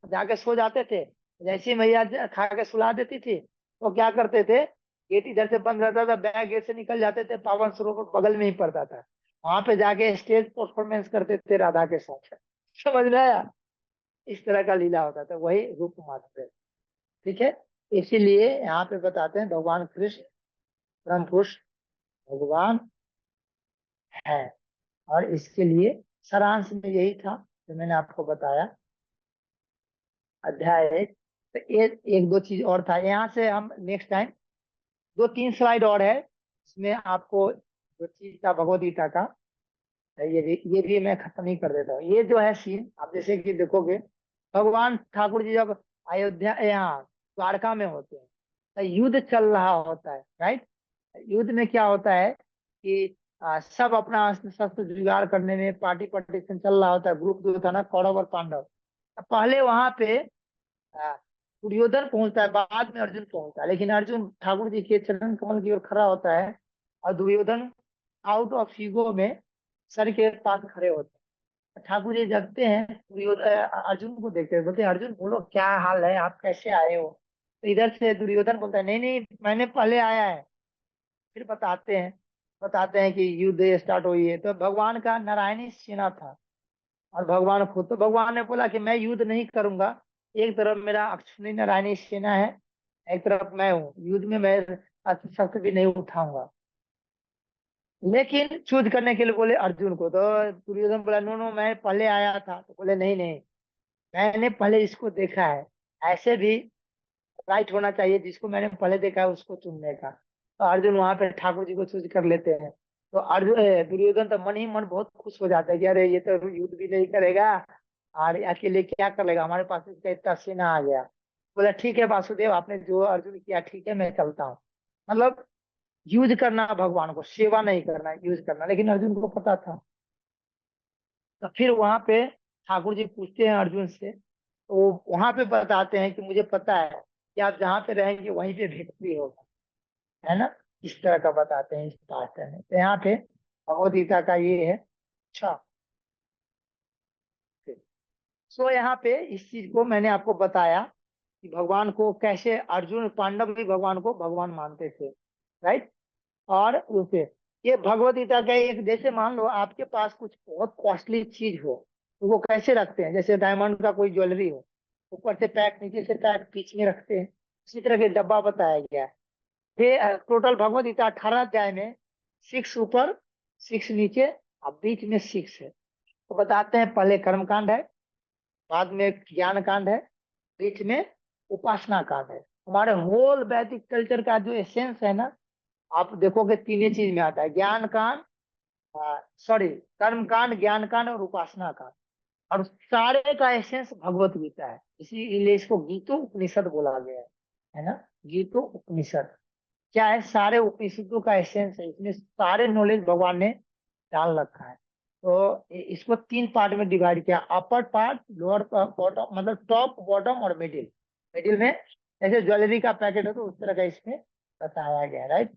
जाके सो जाते थे। जैसे ही मैया खा के सुला देती थी, तो क्या करते थे, गेट इधर से बंद रहता था, बैग गेट से निकल जाते थे, पावन सरोवर बगल में ही पड़ता था, वहां पे जाके स्टेज परफॉर्मेंस करते थे राधा के साथ। समझ में आया? इस तरह का लीला होता था, वही रूप मात्र, ठीक है। इसीलिए यहाँ पे बताते हैं भगवान कृष्ण परम पुरुष भगवान है। और इसके लिए सारांश में यही था जो मैंने आपको बताया, अध्याय 1। तो एक दो चीज और था, यहाँ से हम नेक्स्ट टाइम 2-3 स्लाइड और है, इसमें आपको जो चीज था भगवद गीता का, ये भी मैं खत्म ही कर देता हूँ। ये जो है सीन, आप जैसे कि देखोगे, भगवान ठाकुर जी जब अयोध्या यहाँ द्वारका में होते हैं, तो युद्ध चल रहा होता है, राइट। युद्ध में क्या होता है कि सब अपना अस्त्र शस्त्र जुगाड़ करने में पार्टी पार्टीशन चल रहा होता है, ग्रुप जो था ना, कौरव और पांडव। तो पहले वहां पे आ, दुर्योधन पहुंचता है, बाद में अर्जुन पहुंचता है, लेकिन अर्जुन ठाकुर जी के चरण कमल की ओर खड़ा होता है, और दुर्योधन आउट ऑफ ईगो में सर के पास खड़े होते हैं। ठाकुर जी जगते हैं, अर्जुन को देखते हैं, बोलते हैं अर्जुन बोलो क्या हाल है, आप कैसे आए हो? तो इधर से दुर्योधन बोलता है नहीं नहीं, मैंने पहले आया है। फिर बताते हैं कि युद्ध स्टार्ट हुई है। तो भगवान का नारायणी सेना था, और भगवान खुद, तो भगवान ने बोला कि मैं युद्ध नहीं करूंगा, एक तरफ मेरा अक्षुणी नारायणी सेना है, एक तरफ मैं हूँ, युद्ध में मैं अस्त्र शस्त्र भी नहीं उठाऊंगा। लेकिन चूज करने के लिए बोले अर्जुन को, तो दुर्योधन बोला नो नो, मैं पहले आया था। तो बोले नहीं नहीं, मैंने पहले इसको देखा है, ऐसे भी राइट होना चाहिए, जिसको मैंने पहले देखा है उसको चुनने का। तो अर्जुन वहां पे ठाकुर जी को चूज कर लेते हैं। तो अर्जुन दुर्योधन तो मन ही मन बहुत खुश हो जाता है कि अरे ये तो युद्ध भी नहीं करेगा और अकेले क्या कर लेगा, हमारे पास इसका इतना सेना आ गया। बोला ठीक है वासुदेव, आपने जो अर्जुन किया ठीक है, मैं चलता हूँ। मतलब यूज करना भगवान को, सेवा नहीं करना, यूज करना, लेकिन अर्जुन को पता था। तो फिर वहां पे ठाकुर जी पूछते हैं अर्जुन से, तो वो वहां पे बताते हैं कि मुझे पता है कि आप जहाँ पे रहेंगे वहीं पे विक्ट्री होगा, है ना। इस तरह का बताते हैं इस पाठ में। तो यहाँ पे भगवद गीता का ये है। अच्छा, सो यहाँ पे इस चीज को मैंने आपको बताया कि भगवान को कैसे अर्जुन पांडव भी भगवान को भगवान मानते थे, राइट। और उसे ये भगवत गीता का एक, जैसे मान लो आपके पास कुछ बहुत कॉस्टली चीज हो, तो वो कैसे रखते हैं, जैसे डायमंड का कोई ज्वेलरी हो, ऊपर से पैक नीचे से पैक बीच में रखते हैं, इसी तरह के डब्बा बताया गया है। फिर टोटल भगवत गीता 18 अध्याय में 6 ऊपर 6 नीचे और बीच में 6 है। तो बताते हैं पहले कर्म कांड है, बाद में ज्ञान कांड है, बीच में उपासना कांड है। हमारे होल वैदिक कल्चर का जो एसेंस है ना, आप देखोगे तीन ही चीज में आता है, ज्ञान कांड, सॉरी, कर्म कांड, ज्ञान कांड और उपासना कांड। और सारे का एसेंस भगवत गीता है, इसीलिए इसको गीतो उपनिषद बोला गया है ना। गीतो उपनिषद क्या है, सारे उपनिषदों का एसेंस है, इसमें सारे नॉलेज भगवान ने डाल रखा है। तो इसको 3 पार्ट में डिवाइड किया, अपर पार्ट, लोअर बॉटम, मतलब टॉप बॉटम और मिडिल। मिडिल में जैसे ज्वेलरी का पैकेट है तो उस तरह का इसमें बताया गया, राइट।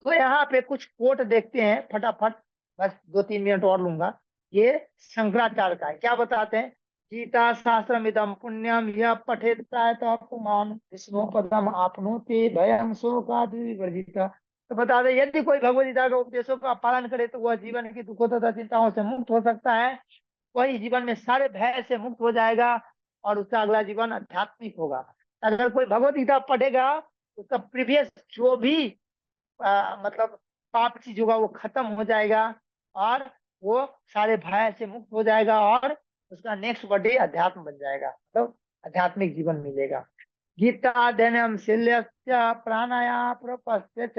तो यहाँ पे कुछ कोट देखते हैं फटाफट, बस 2-3 मिनट और लूंगा। ये शंकराचार्य का है, क्या बताते हैं, गीता शास्त्रम इदम पुण्यम यह पठेत प्रायतः पुमान विष्णु पदम आपनोति भयम शोकादि विवर्जिता। तो बता दें यदि कोई भगवद गीता के उपदेशों का पालन करे तो वह जीवन की दुखों तथा चिंताओं से मुक्त हो सकता है, वही जीवन में सारे भय से मुक्त हो जाएगा और उसका अगला जीवन आध्यात्मिक होगा। अगर कोई भगवद गीता पढ़ेगा, उसका प्रीवियस जो भी मतलब पाप चीज होगा वो खत्म हो जाएगा और वो सारे भय से मुक्त हो जाएगा और उसका नेक्स्ट बर्थडे अध्यात्म बन जाएगा, तो आध्यात्मिक जीवन मिलेगा। गीता अध्ययनम शल्यस्य प्राणायाम प्रपस्य च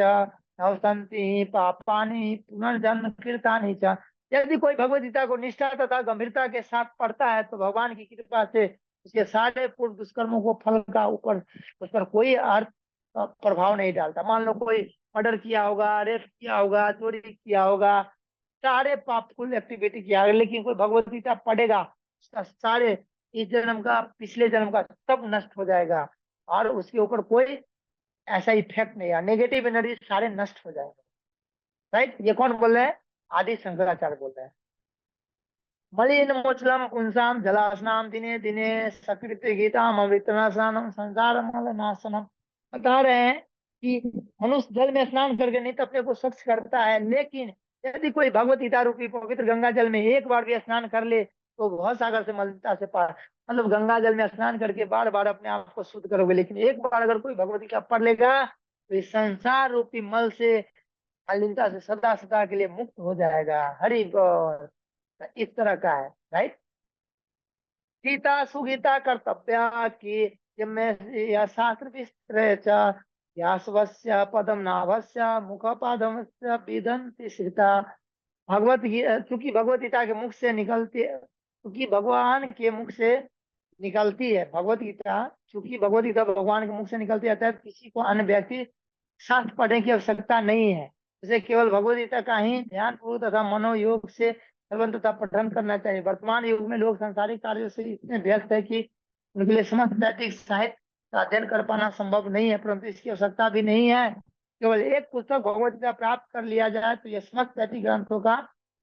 नवसन्ति पापानि पुनर्जन्म कृतानि च। यदि कोई भगवद गीता को निष्ठा तथा गंभीरता के साथ पढ़ता है तो भगवान की कृपा से उसके सारे पूर्व दुष्कर्मों को फल का ऊपर उस पर कोई अर्थ प्रभाव नहीं डालता। मान लो कोई मर्डर किया होगा, रेप किया होगा, चोरी किया होगा, सारे पापफुल एक्टिविटी किया होगा, लेकिन कोई भगवद गीता पढ़ेगा, उसका सारे इस जन्म का पिछले जन्म का सब नष्ट हो जाएगा और उसके ऊपर कोई ऐसा इफेक्ट नहीं है, नेगेटिव एनर्जी सारे नष्ट हो जाएंगे, राइट। ये कौन बोल रहे हैं, आदि शंकराचार्य बोल रहे हैं। मलिन मोचलम पुंसाम जलास्नाम दिने दिने सकृत गीताम अमृतनाशनम संसार मलनाशनम। बता रहे हैं कि मनुष्य जल में स्नान करके नहीं तो अपने को स्वच्छ करता है, लेकिन यदि कोई भगवत गीता रूपी पवित्र गंगा जल में एक बार भी स्नान कर ले तो बहुत सागर से मलिनता से पार, मतलब गंगा जल में स्नान करके बार बार अपने आप को शुद्ध करोगे, लेकिन एक बार अगर कोई भगवत गीता पढ़ लेगा तो इस संसार रूपी मल से, मलिनता से सदा सदा के लिए मुक्त हो जाएगा। हरि बोल। इस तरह का है, राइट। गीता सुगीता कर्तव्या की में शास्त्र विस्तृत यास्वस्य पदम नाभस्य मुख पादमस्य विदन्ति श्रिता। भगवत गीता चूंकि भगवत गीता के मुख से निकलती है, क्योंकि भगवान के मुख से निकलती है भगवत गीता, चूंकि भगवत गीता भगवान के मुख से निकलती है, किसी को अन्य व्यक्ति शास्त्र पढ़ने की आवश्यकता नहीं है। इसे केवल भगवत गीता का ही ध्यान पूर्वक तथा मनोयोग से श्रवण तथा पठन करना चाहिए। वर्तमान युग में लोग सांसारिक कार्यों से इतने व्यस्त है कि उनके लिए समस्त वैदिक साहित्य का अध्ययन कर पाना संभव नहीं है, परंतु इसकी आवश्यकता भी नहीं है। केवल एक पुस्तक भगवत गीता प्राप्त कर लिया जाए तो यह समस्त वैदिक ग्रंथों का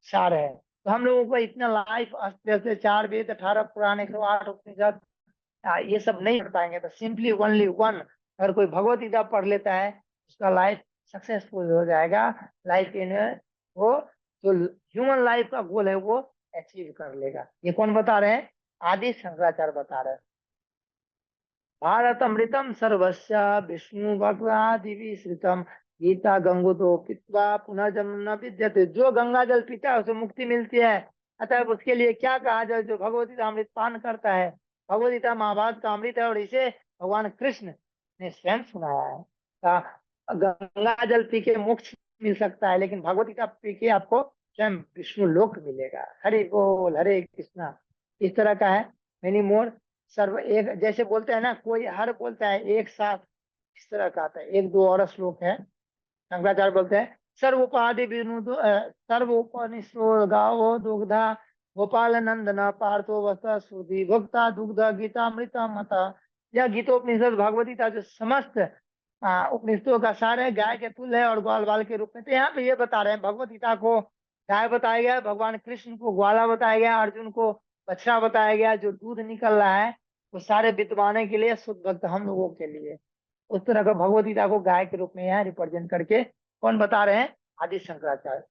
सार है। तो हम लोगों को इतना लाइफ जैसे 4 वेद, 18 पुराण, 108 उपनिषद, ये सब नहीं पढ़ पाएंगे। तो सिंपली ओनली वन, अगर कोई भगवत गीता पढ़ लेता है उसका लाइफ सक्सेसफुल हो जाएगा। लाइफ इन वो जो ह्यूमन लाइफ का गोल है वो अचीव कर लेगा। ये कौन बता रहे हैं, आदि शंकराचार्य बता रहे हैं। भारत अमृतम सर्वस्व विष्णु भगवादि विश्रितम गीता गंगोतो पीत्वा पुनर्जन्म न विद्यते। जो गंगा जल पीता है उसे मुक्ति मिलती है, अतः उसके लिए क्या कहा जाए, जो भगवत गीता अमृत पान करता है भगवद गीता महाभारत का अमृत है और इसे भगवान कृष्ण ने स्वयं सुनाया है। गंगा जल पी के मोक्ष मिल सकता है, लेकिन भगवद गीता पी के आपको स्वयं विष्णु लोक मिलेगा। हरि बोल, हरे कृष्णा। इस तरह का है। मेनी मोर सर्व एक, जैसे बोलते हैं ना, कोई हर बोलता है एक साथ, इस तरह का आता है। एक दो और श्लोक है। शंकराचार्य बोलते हैं सर्वोपाधि विनुदो सर्वोपनिषो गावो दुग्धा गोपाल नंदन पार्थो वस्त सुधि भुक्ता दुग्ध गीतामृता मता। यह गीतोपनिषद भगवद गीता जो समस्त उपनिषदों का सार है, गाय के तुल्य है और ग्वाल बाल के रूप में। तो यहाँ पे ये बता रहे हैं भगवद गीता को गाय बताया गया, भगवान कृष्ण को ग्वाला बताया गया, अर्जुन को बछड़ा बताया गया। जो दूध निकल रहा है वो सारे विद्वानों के लिए, शुद्ध भक्त हम लोगों के लिए। उस तरह का भगवद गीता को गाय के रूप में यहाँ रिप्रेजेंट करके कौन बता रहे हैं? आदि शंकराचार्य।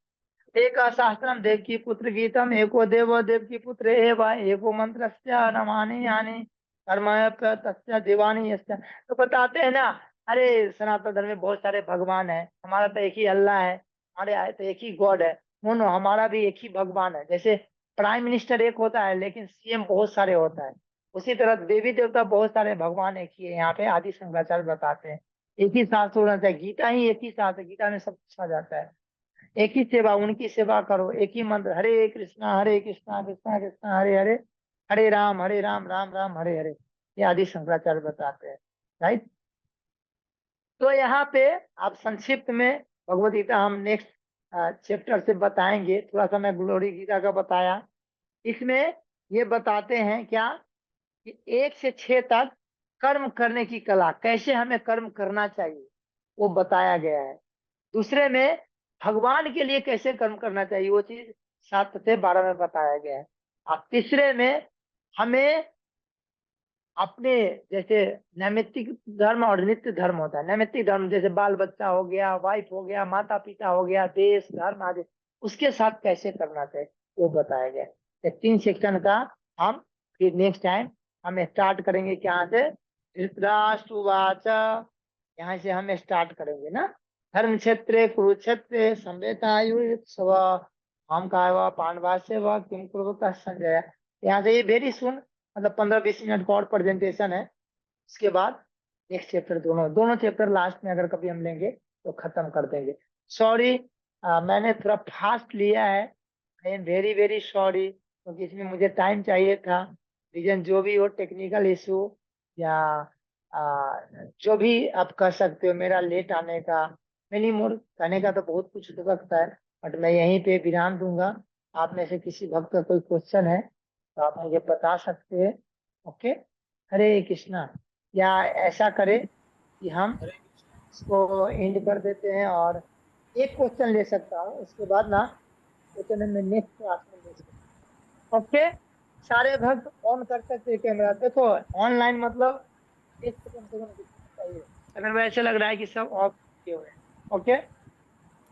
एक शास्त्रम देव की पुत्र गीतम एको देव देव की पुत्र एवं एको मंत्र नमानि यानी कर्मय तस्य देवानी यस्य। तो बताते हैं ना, अरे सनातन धर्म में बहुत सारे भगवान है, हमारा तो एक ही अल्लाह है, हमारे तो एक ही गॉड है। नो, हमारा भी एक ही भगवान है। जैसे प्राइम मिनिस्टर एक होता है लेकिन सीएम बहुत सारे होता है, उसी तरह देवी देवता बहुत सारे, भगवान एक ही है। यहाँ पे आदि शंकराचार्य बताते हैं एक ही शास्त्र होना चाहिए। गीता ही एक ही शास्त्र है, गीता में सब कुछ आ जाता है। एक ही सेवा, उनकी सेवा करो। एक ही मंत्र, हरे कृष्णा कृष्णा कृष्णा हरे हरे, हरे राम राम राम हरे हरे। ये आदि शंकराचार्य बताते हैं, राइट। तो यहाँ पे आप संक्षिप्त में भगवद गीता हम नेक्स्ट चैप्टर से बताएंगे। थोड़ा सा मैं ग्लोरी गीता का बताया। इसमें ये बताते हैं क्या कि 1 से 6 तक कर्म करने की कला, कैसे हमें कर्म करना चाहिए वो बताया गया है। दूसरे में भगवान के लिए कैसे कर्म करना चाहिए वो चीज 7 से 12 में बताया गया है। और तीसरे में हमें अपने, जैसे नैमित्तिक धर्म और नित्य धर्म होता है। नैमित्तिक धर्म जैसे बाल बच्चा हो गया, वाइफ हो गया, माता पिता हो गया, देश धर्म आदि, उसके साथ कैसे करना चाहिए वो बताया गया है। ये 3 सेक्शन का हम फिर नेक्स्ट टाइम हम स्टार्ट करेंगे। क्या से? धृतराष्ट्रवाच, यहाँ से हम स्टार्ट करेंगे ना। धर्म क्षेत्रे कुरुक्षेत्रे संवेतायुत्सव हम का पांडवा से वह किम कुरुता संजय। यहाँ से ये वेरी सुन, मतलब 15-20 मिनट का और प्रेजेंटेशन है। उसके बाद नेक्स्ट चैप्टर, दोनों चैप्टर लास्ट में अगर कभी हम लेंगे तो खत्म कर देंगे। सॉरी, मैंने थोड़ा फास्ट लिया है, आई एम वेरी वेरी सॉरी, क्योंकि इसमें मुझे टाइम चाहिए था। रीजन जो भी हो, टेक्निकल इशू या जो भी आप कह सकते हो, मेरा लेट आने का। मेनी मोर कहने का तो बहुत कुछ हो सकता है, बट मैं यहीं पे विराम दूंगा। आप में से किसी भक्त का कोई क्वेश्चन है तो आप मुझे बता सकते हैं। ओके, हरे कृष्णा। या ऐसा करें कि हम इसको एंड कर देते हैं और एक क्वेश्चन ले सकता हूँ, उसके बाद ना क्वेश्चन मैं नेक्स्ट क्लास में ले सकता हूँ। ओके, सारे भक्त ऑन कर सकते हैं कैमरा। देखो ऑनलाइन मतलब एक तो कम से कम दिखना चाहिए, अगर वैसे लग रहा है कि सब ऑफ किए हुए हैं। ओके,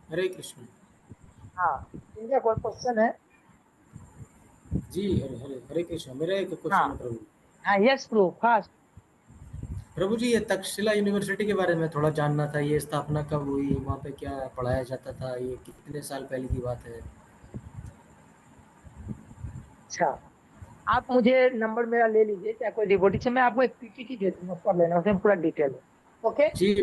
हरे कृष्ण। हाँ, इनका कोई क्वेश्चन है? जी, हरे हरे हरे कृष्ण। मेरा एक हाँ क्वेश्चन है प्रभु। हाँ, यस प्रो फास्ट। प्रभु जी, ये तक्षशिला यूनिवर्सिटी के बारे में थोड़ा जानना था। ये स्थापना कब हुई, वहाँ पे क्या पढ़ाया जाता था, ये कितने साल पहले की बात है? अच्छा, आप मुझे नंबर मेरा ले लीजिए, चाहे कोई डिवोटी से, मैं आपको एक पीपीटी दे दूंगा, पढ़ लेना, उसमें पूरा डिटेल है। ओके, जी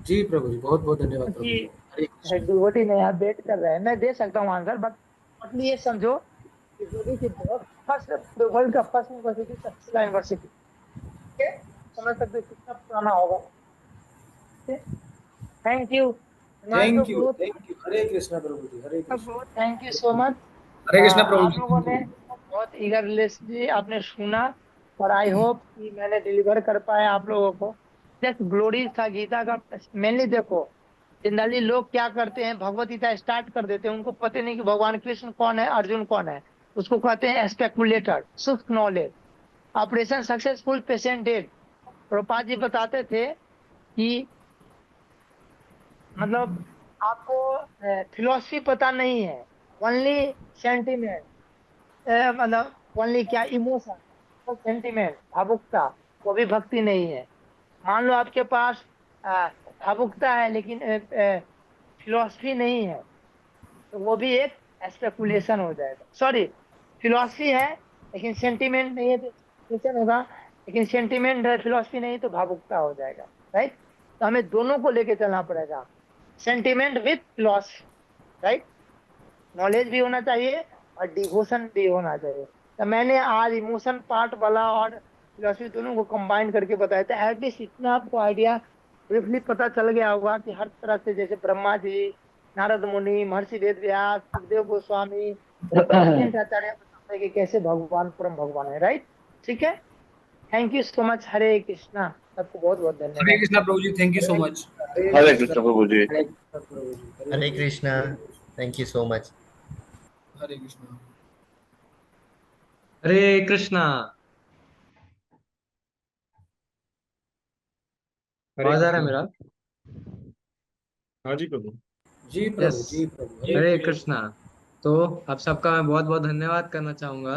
जी प्रभु जी, बहुत बहुत धन्यवाद प्रभु जी। क्योंकि हरे कृष्ण। डिवोटी में यहाँ वेट कर रहे हैं, मैं दे सकता हूँ आंसर, बट ये समझो कि जो भी फर्स्ट वर्ल्ड का first university Takshashila university. Okay, समझ सकते हो कितना पुराना होगा। Thank you Himanshu thank you pro, thank you. Hare Krishna Prabhu ji, Hare Krishna. Thank you so much. Hare Krishna Prabhu आप जी, लोगों थैंक ने यू। बहुत ईगरलेसली आपने सुना, और आई होप कि मैंने डिलीवर कर पाया आप लोगों को। जस्ट ग्लोरी था गीता का। मेनली देखो, जनरली लोग क्या करते हैं, भगवत गीता स्टार्ट कर देते हैं, उनको पता नहीं कि भगवान कृष्ण कौन है, अर्जुन कौन है। उसको कहते हैं स्पेकुलेटर, शुष्क knowledge. Operation successful, patient dead. Prabhupada ji बताते थे कि मतलब आपको फिलोसफी पता नहीं है, ओनली सेंटिमेंट, मतलब ओनली क्या, इमोशन, तो सेंटिमेंट, भावुकता, वो भी भक्ति नहीं है। मान लो आपके पास भावुकता है लेकिन फिलोसफी नहीं है, तो वो भी एक स्पेकुलेशन हो जाएगा। सॉरी, फिलोसफी है लेकिन सेंटिमेंट नहीं है, तो क्वेश्चन होगा, लेकिन सेंटिमेंट है, फिलोसफी नहीं तो भावुकता हो जाएगा। राइट, तो हमें दोनों को लेके चलना पड़ेगा, sentiment with philosophy. Right, knowledge भी होना चाहिए और डिवोशन भी होना चाहिए। तो मैंने आज इमोशन पार्ट वाला और फिलोसफी दोनों को कंबाइन करके बताया था। एटलीस्ट इतना आपको आइडिया ब्रीफली पता चल गया होगा कि हर तरह से, जैसे ब्रह्मा जी, नारद मुनि, महर्षि वेद व्यास, सुखदेव गोस्वामी, सत्येंद्र आचार्य बताते हैं कि कैसे भगवान परम भगवान है। राइट, ठीक है। Thank you so much. Hare Krishna. सबको बहुत बहुत हरे धन्यवाद। Krishna Prabhu ji, thank you so Hare much. Hare Krishna Prabhu ji. Hare Krishna Prabhu ji. Hare Krishna. Thank you so much. Hare Krishna. Hare Krishna. Hare आवाज आ रहा है कृष्ण। मेरा? हाँ जी प्रभु। जी यस। प्रभु, जी प्रभु। हरे कृष्णा। तो आप सबका मैं बहुत बहुत धन्यवाद करना चाहूंगा।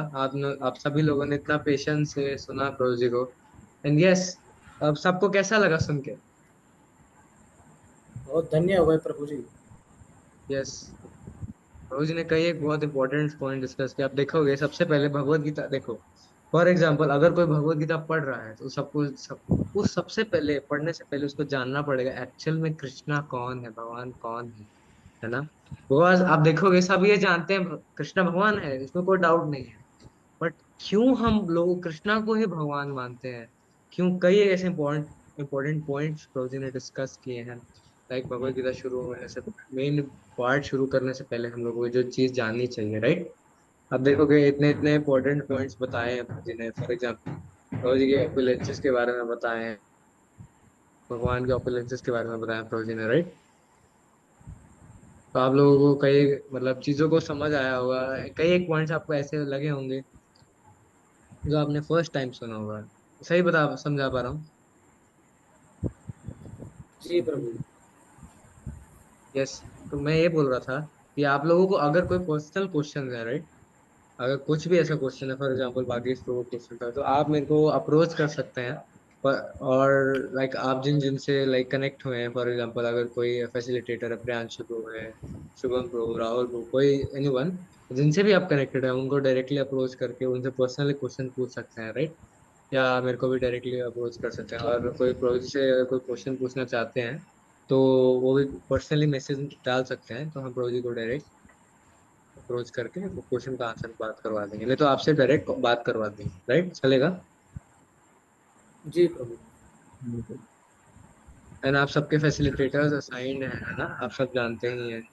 आप सभी लोगों ने इतना पेशेंस से सुना प्रभु जी को। एंड यस, अब सबको कैसा लगा सुन के? बहुत धन्य हुए प्रभु जी। यस, प्रभु जी ने कई एक बहुत इंपॉर्टेंट पॉइंट डिस्कस किया। आप देखोगे, सबसे पहले भगवत गीता देखो। फॉर एग्जाम्पल, अगर कोई भगवत गीता पढ़ रहा है तो उस सबसे पहले पढ़ने से पहले उसको जानना पड़ेगा एक्चुअल में कृष्णा कौन है, भगवान कौन है ना। बिकॉज आप देखोगे सब ये जानते हैं कृष्णा भगवान है, इसमें कोई डाउट नहीं है। बट क्यों हम लोग कृष्णा को ही भगवान मानते हैं? क्यों? कई ऐसे इंपॉर्टेंट पॉइंट्स प्रभु जी ने डिस्कस किए हैं। लाइक भगवत गीता शुरू होने से, मेन पार्ट शुरू करने से पहले हम लोगों को जो चीज जाननी चाहिए, राइट। अब देखोगे इतने इतने इंपॉर्टेंट पॉइंट्स बताए हैं प्रभु जी ने। फॉर एग्जाम्पल, प्रभु जी के ओपुलेंसेस के बारे में बताए हैं, भगवान के ओपुलेंसेस के बारे में बताया प्रभु जी ने, राइट। तो आप लोगों को कई मतलब चीजों को समझ आया होगा। कई एक पॉइंट्स आपको ऐसे लगे होंगे जो आपने फर्स्ट टाइम सुना होगा। सही बता समझा पा रहा हूँ? जी प्रभु। यस। तो मैं ये बोल रहा था कि आप लोगों को अगर कोई पर्सनल क्वेश्चन है, राइट, अगर कुछ भी ऐसा क्वेश्चन है, फॉर एग्जांपल बाकी को क्वेश्चन था, तो आप मेरे को अप्रोच कर सकते हैं। और लाइक आप जिन जिन से लाइक कनेक्ट हुए हैं, फॉर एग्जांपल अगर कोई फैसिलिटेटर है, प्रियांशु प्रो है, शुभम प्रो, राहुल प्रो, कोई एनीवन, जिनसे भी आप कनेक्टेड है उनको डायरेक्टली अप्रोच करके उनसे पर्सनली क्वेश्चन पूछ सकते हैं, राइट। या मेरे को भी डायरेक्टली अप्रोच कर सकते हैं। और कोई प्रोजेक्ट से कोई क्वेश्चन पूछना चाहते हैं तो वो भी पर्सनली मैसेज डाल सकते हैं, तो हम प्रोजेक्ट को डायरेक्ट अप्रोच करके वो क्वेश्चन का आंसर बात करवा देंगे, नहीं तो आपसे डायरेक्ट बात करवा देंगे, राइट, चलेगा। जी प्रभु। एंड आप सबके फैसिलिटेटर्स असाइंड है ना, आप सब जानते ही हैं।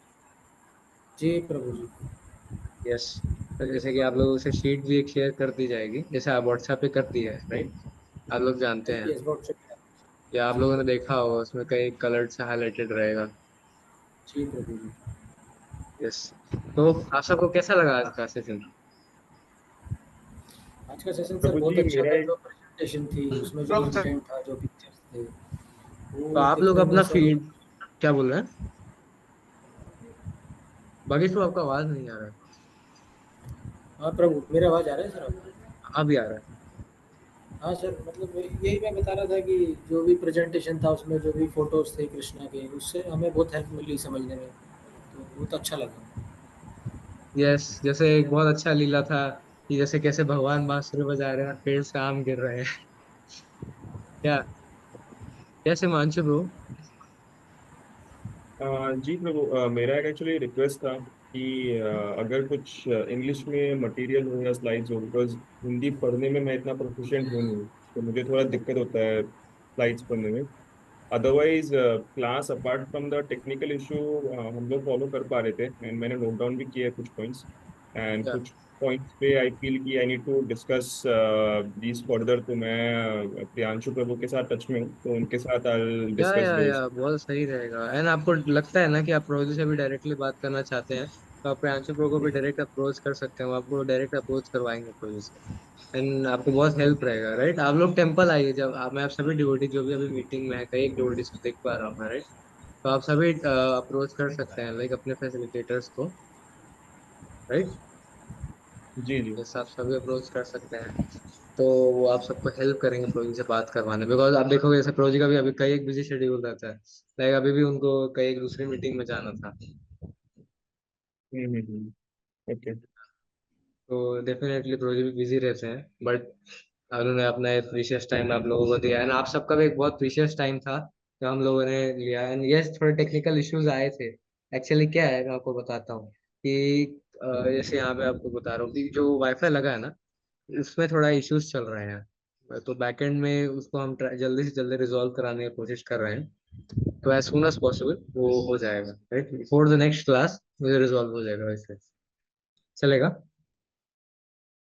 जी प्रभु जी। यस। तो जैसे कि आप लोगों से शीट भी एक शेयर कर दी जाएगी, जैसे आप व्हाट्सएप पे कर दी है, राइट, आप लोग जानते हैं। Yes WhatsApp. या आप लोगों ने देखा होगा उसमें कई कलर से हाईलाइटेड रहेगा। जी प्रभु जी। यस। तो आप सबको कैसा लगा आज का सेशन? आज का सेशन सर प्रभु बहुत जी अच्छा मेरा था। एक जो प्रेजेंटेशन थी उसमें जो इंसिडेंट था, जो पिक्चर्स थे, तो वो आप लोग देखने में अपना सर। फीड क्या बोल रहे हैं? बाकी तो आपका आवाज नहीं आ रहा है। हाँ प्रभु, मेरा आवाज आ रहा है सर आपको? अभी आ रहा है। हाँ सर, मतलब यही मैं बता रहा था कि जो भी प्रेजेंटेशन था उसमें जो भी फोटोज थे कृष्णा के, उससे हमें बहुत हेल्प मिली समझने में, तो बहुत अच्छा लगा। यस, जैसे एक बहुत अच्छा लीला था कि जैसे कैसे भगवान बांसुरी बजा रहे हैं और पेड़ से आम गिर रहे हैं। क्या? कैसे मानसु ब्रो? जी प्रभु, मेरा एक एक्चुअली रिक्वेस्ट था कि अगर कुछ इंग्लिश में मटेरियल हो या स्लाइड्स हो, बिकॉज हिंदी पढ़ने में मैं इतना प्रोफिशिएंट हूँ नहीं, तो मुझे थोड़ा दिक्कत होता है स्लाइड्स पढ़ने में। Otherwise class apart from the technical issue हम लोग फॉलो कर पा रहे थे, एंड मैंने नोट डाउन भी किया है कुछ पॉइंट्स। एंड क्या? कुछ पॉइंट्स पे आई फील कि I need to discuss these further, तो मैं प्रियांशु प्रभु के साथ टच में हूँ, तो उनके साथ आई डिस्कस दोज। या बहुत सही रहेगा। एंड आपको लगता है ना कि आप प्रोजेक्ट से भी डायरेक्टली बात करना चाहते हैं, तो आप प्रियांशु प्रो को भी डायरेक्ट अप्रोच कर सकते हैं, वो आपको डायरेक्ट अप्रोच करवाएंगे प्रोजेक्ट से। एंड आपको बहुत हेल्प रहेगा, राइट। आप लोग टेम्पल आइए, जब मैं आप सभी डिवोटी जो भी अभी मीटिंग में है, कई एक डिवोटीज को देख पा रहा हूँ, राइट। तो आप सभी अप्रोच कर सकते हैं लाइक अपने फैसिलिटेटर्स को, राइट। जी जी। जैसे आप सभी अप्रोच कर सकते हैं, तो वो आप सबको हेल्प करेंगे प्रोजेक्ट से बात करवाने। बिकॉज आप देखोगे जैसे प्रोजेक्ट का भी अभी कई एक बिजी शेड्यूल रहता है, लाइक अभी भी उनको कई एक दूसरी मीटिंग में जाना था। ओके। तो डेफिनेटली प्रोजेक्ट भी बिजी रहते हैं, बट उन्होंने अपना प्रीशियस टाइम आप लोगों को दिया, एंड आप सबका भी एक बहुत प्रीशियस टाइम था जो हम लोगों ने लिया। एंड यस, थोड़े टेक्निकल इश्यूज आए थे। एक्चुअली क्या है, मैं आपको बताता हूँ कि जैसे यहाँ पे आपको बता रहा हूँ कि जो वाईफाई लगा है ना, उसमें थोड़ा इश्यूज चल रहे हैं, तो बैकएंड में उसको हम जल्दी से जल्दी रिजॉल्व कराने की कोशिश कर रहे हैं। तो एज सुन एज पॉसिबल वो हो जाएगा, right, before the next class मुझे रिजॉल्व हो जाएगा, वैसे चलेगा।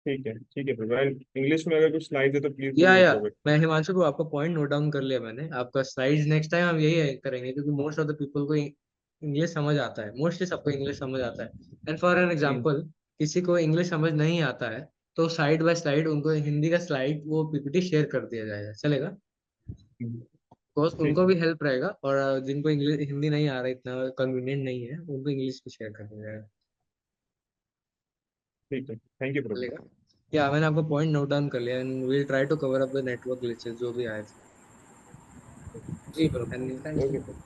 ठीक है प्रभु। इंग्लिश में अगर कुछ स्लाइड है तो प्लीज डू या प्रोवाइड। मैं हिमांशु को आपका पॉइंट नोट डाउन कर लिया मैंने, आपका स्लाइड्स नेक्स्ट टाइम हम यही करेंगे, क्योंकि मोस्ट ऑफ द पीपल को इंग्लिश समझ आता है, मोस्टली सबको इंग्लिश समझ आता है। एंड फॉर एन एग्जांपल, किसी को इंग्लिश समझ नहीं आता है तो साइड बाय साइड उनको हिंदी का स्लाइड वो पीपीटी शेयर कर दिया जाएगा, चलेगा। बिकॉज ठीक उनको है भी हेल्प रहेगा, और जिनको इंग्लिश हिंदी नहीं आ रहा, इतना कन्वीनियंट नहीं है, उनको इंग्लिश भी शेयर कर दिया जाएगा, ठीक है, थैंक यू प्रभु। चलेगा। या मैंने आपको पॉइंट नोट डाउन कर लिया, and will try to cover up the network glitches जो भी आए जी प्रभु, थे। Thank okay you. प्रभु।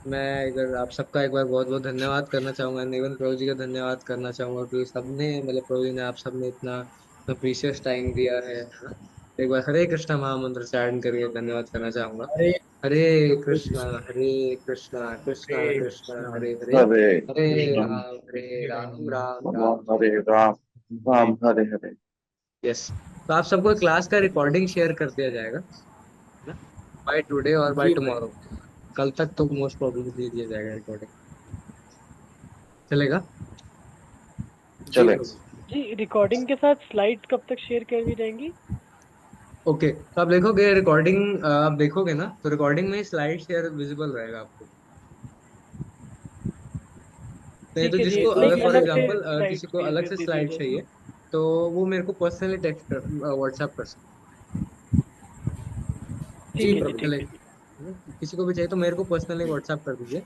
मैं इधर आप सबका एक बार बहुत बहुत धन्यवाद करना चाहूंगा, इवन प्रभु जी का धन्यवाद करना चाहूंगा कि सबने, मतलब प्रभु जी ने, आप सबने इतना प्रीशियस टाइम दिया है। एक बार हरे कृष्णा महामंत्र से ऐड करके धन्यवाद करना चाहूंगा। हरे हरे कृष्णा कृष्ण, कृष्णा कृष्णा हरे कृष्णा कृष्ण, हरे हरे, हरे हरे कृष्ण हरे राम राम राम राम हरे राम राम हरे हरे। यस। तो आप सबको क्लास का रिकॉर्डिंग शेयर कर दिया जाएगा बाय टुडे और बाय जी टुमारो। प्रभु, कल तक तो मोस्ट प्रोबेबली दे दिया जाएगा रिकॉर्डिंग, चलेगा। जी चले। प्रभु। जी, रिकॉर्डिंग के साथ स्लाइड कब तक शेयर कर दी जाएंगी? ओके, तो आप देखोगे रिकॉर्डिंग, आप देखोगे ना तो रिकॉर्डिंग में स्लाइड शेयर विजिबल रहेगा आपको। नहीं तो ठीक है जी, जिसको जी अगर लाइक जी फॉर अलग प्रभु। से एग्जांपल स्लाइड किसी को भेज अलग दे से दीजिए स्लाइड जैसे। चाहिए, तो वो मेरे को पर्सनली टेक्स्ट व्हाट्सएप कर सकते जी ठीक है जी, प्रभु। ठीक है चलेगा। जी। किसी को भी चाहिए तो मेरे को पर्सनली व्हाट्सएप कर दीजिए।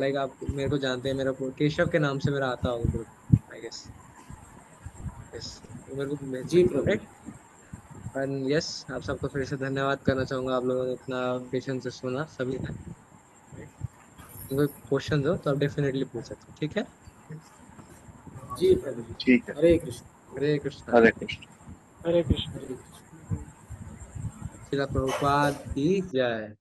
लाइक आप मेरे को जानते हैं, मेरा केशव के नाम से मेरा आता होगा ग्रुप, आई गेस। यस, मेरे को भेज जी सकते हो, प्रभु। राइट। एंड यस, आप सबको फिर से धन्यवाद करना चाहूंगा, आप लोगों ने इतना पेशेंस से सुना सभी ने। कोई क्वेश्चन हो तो आप डेफिनेटली पूछ सकते हो, ठीक है। जी प्रभु जी। ठीक है। हरे कृष्ण, हरे कृष्णा। हरे कृष्ण। हरे कृष्ण। हरे कृष्ण। शिला प्रभुपाद की जय।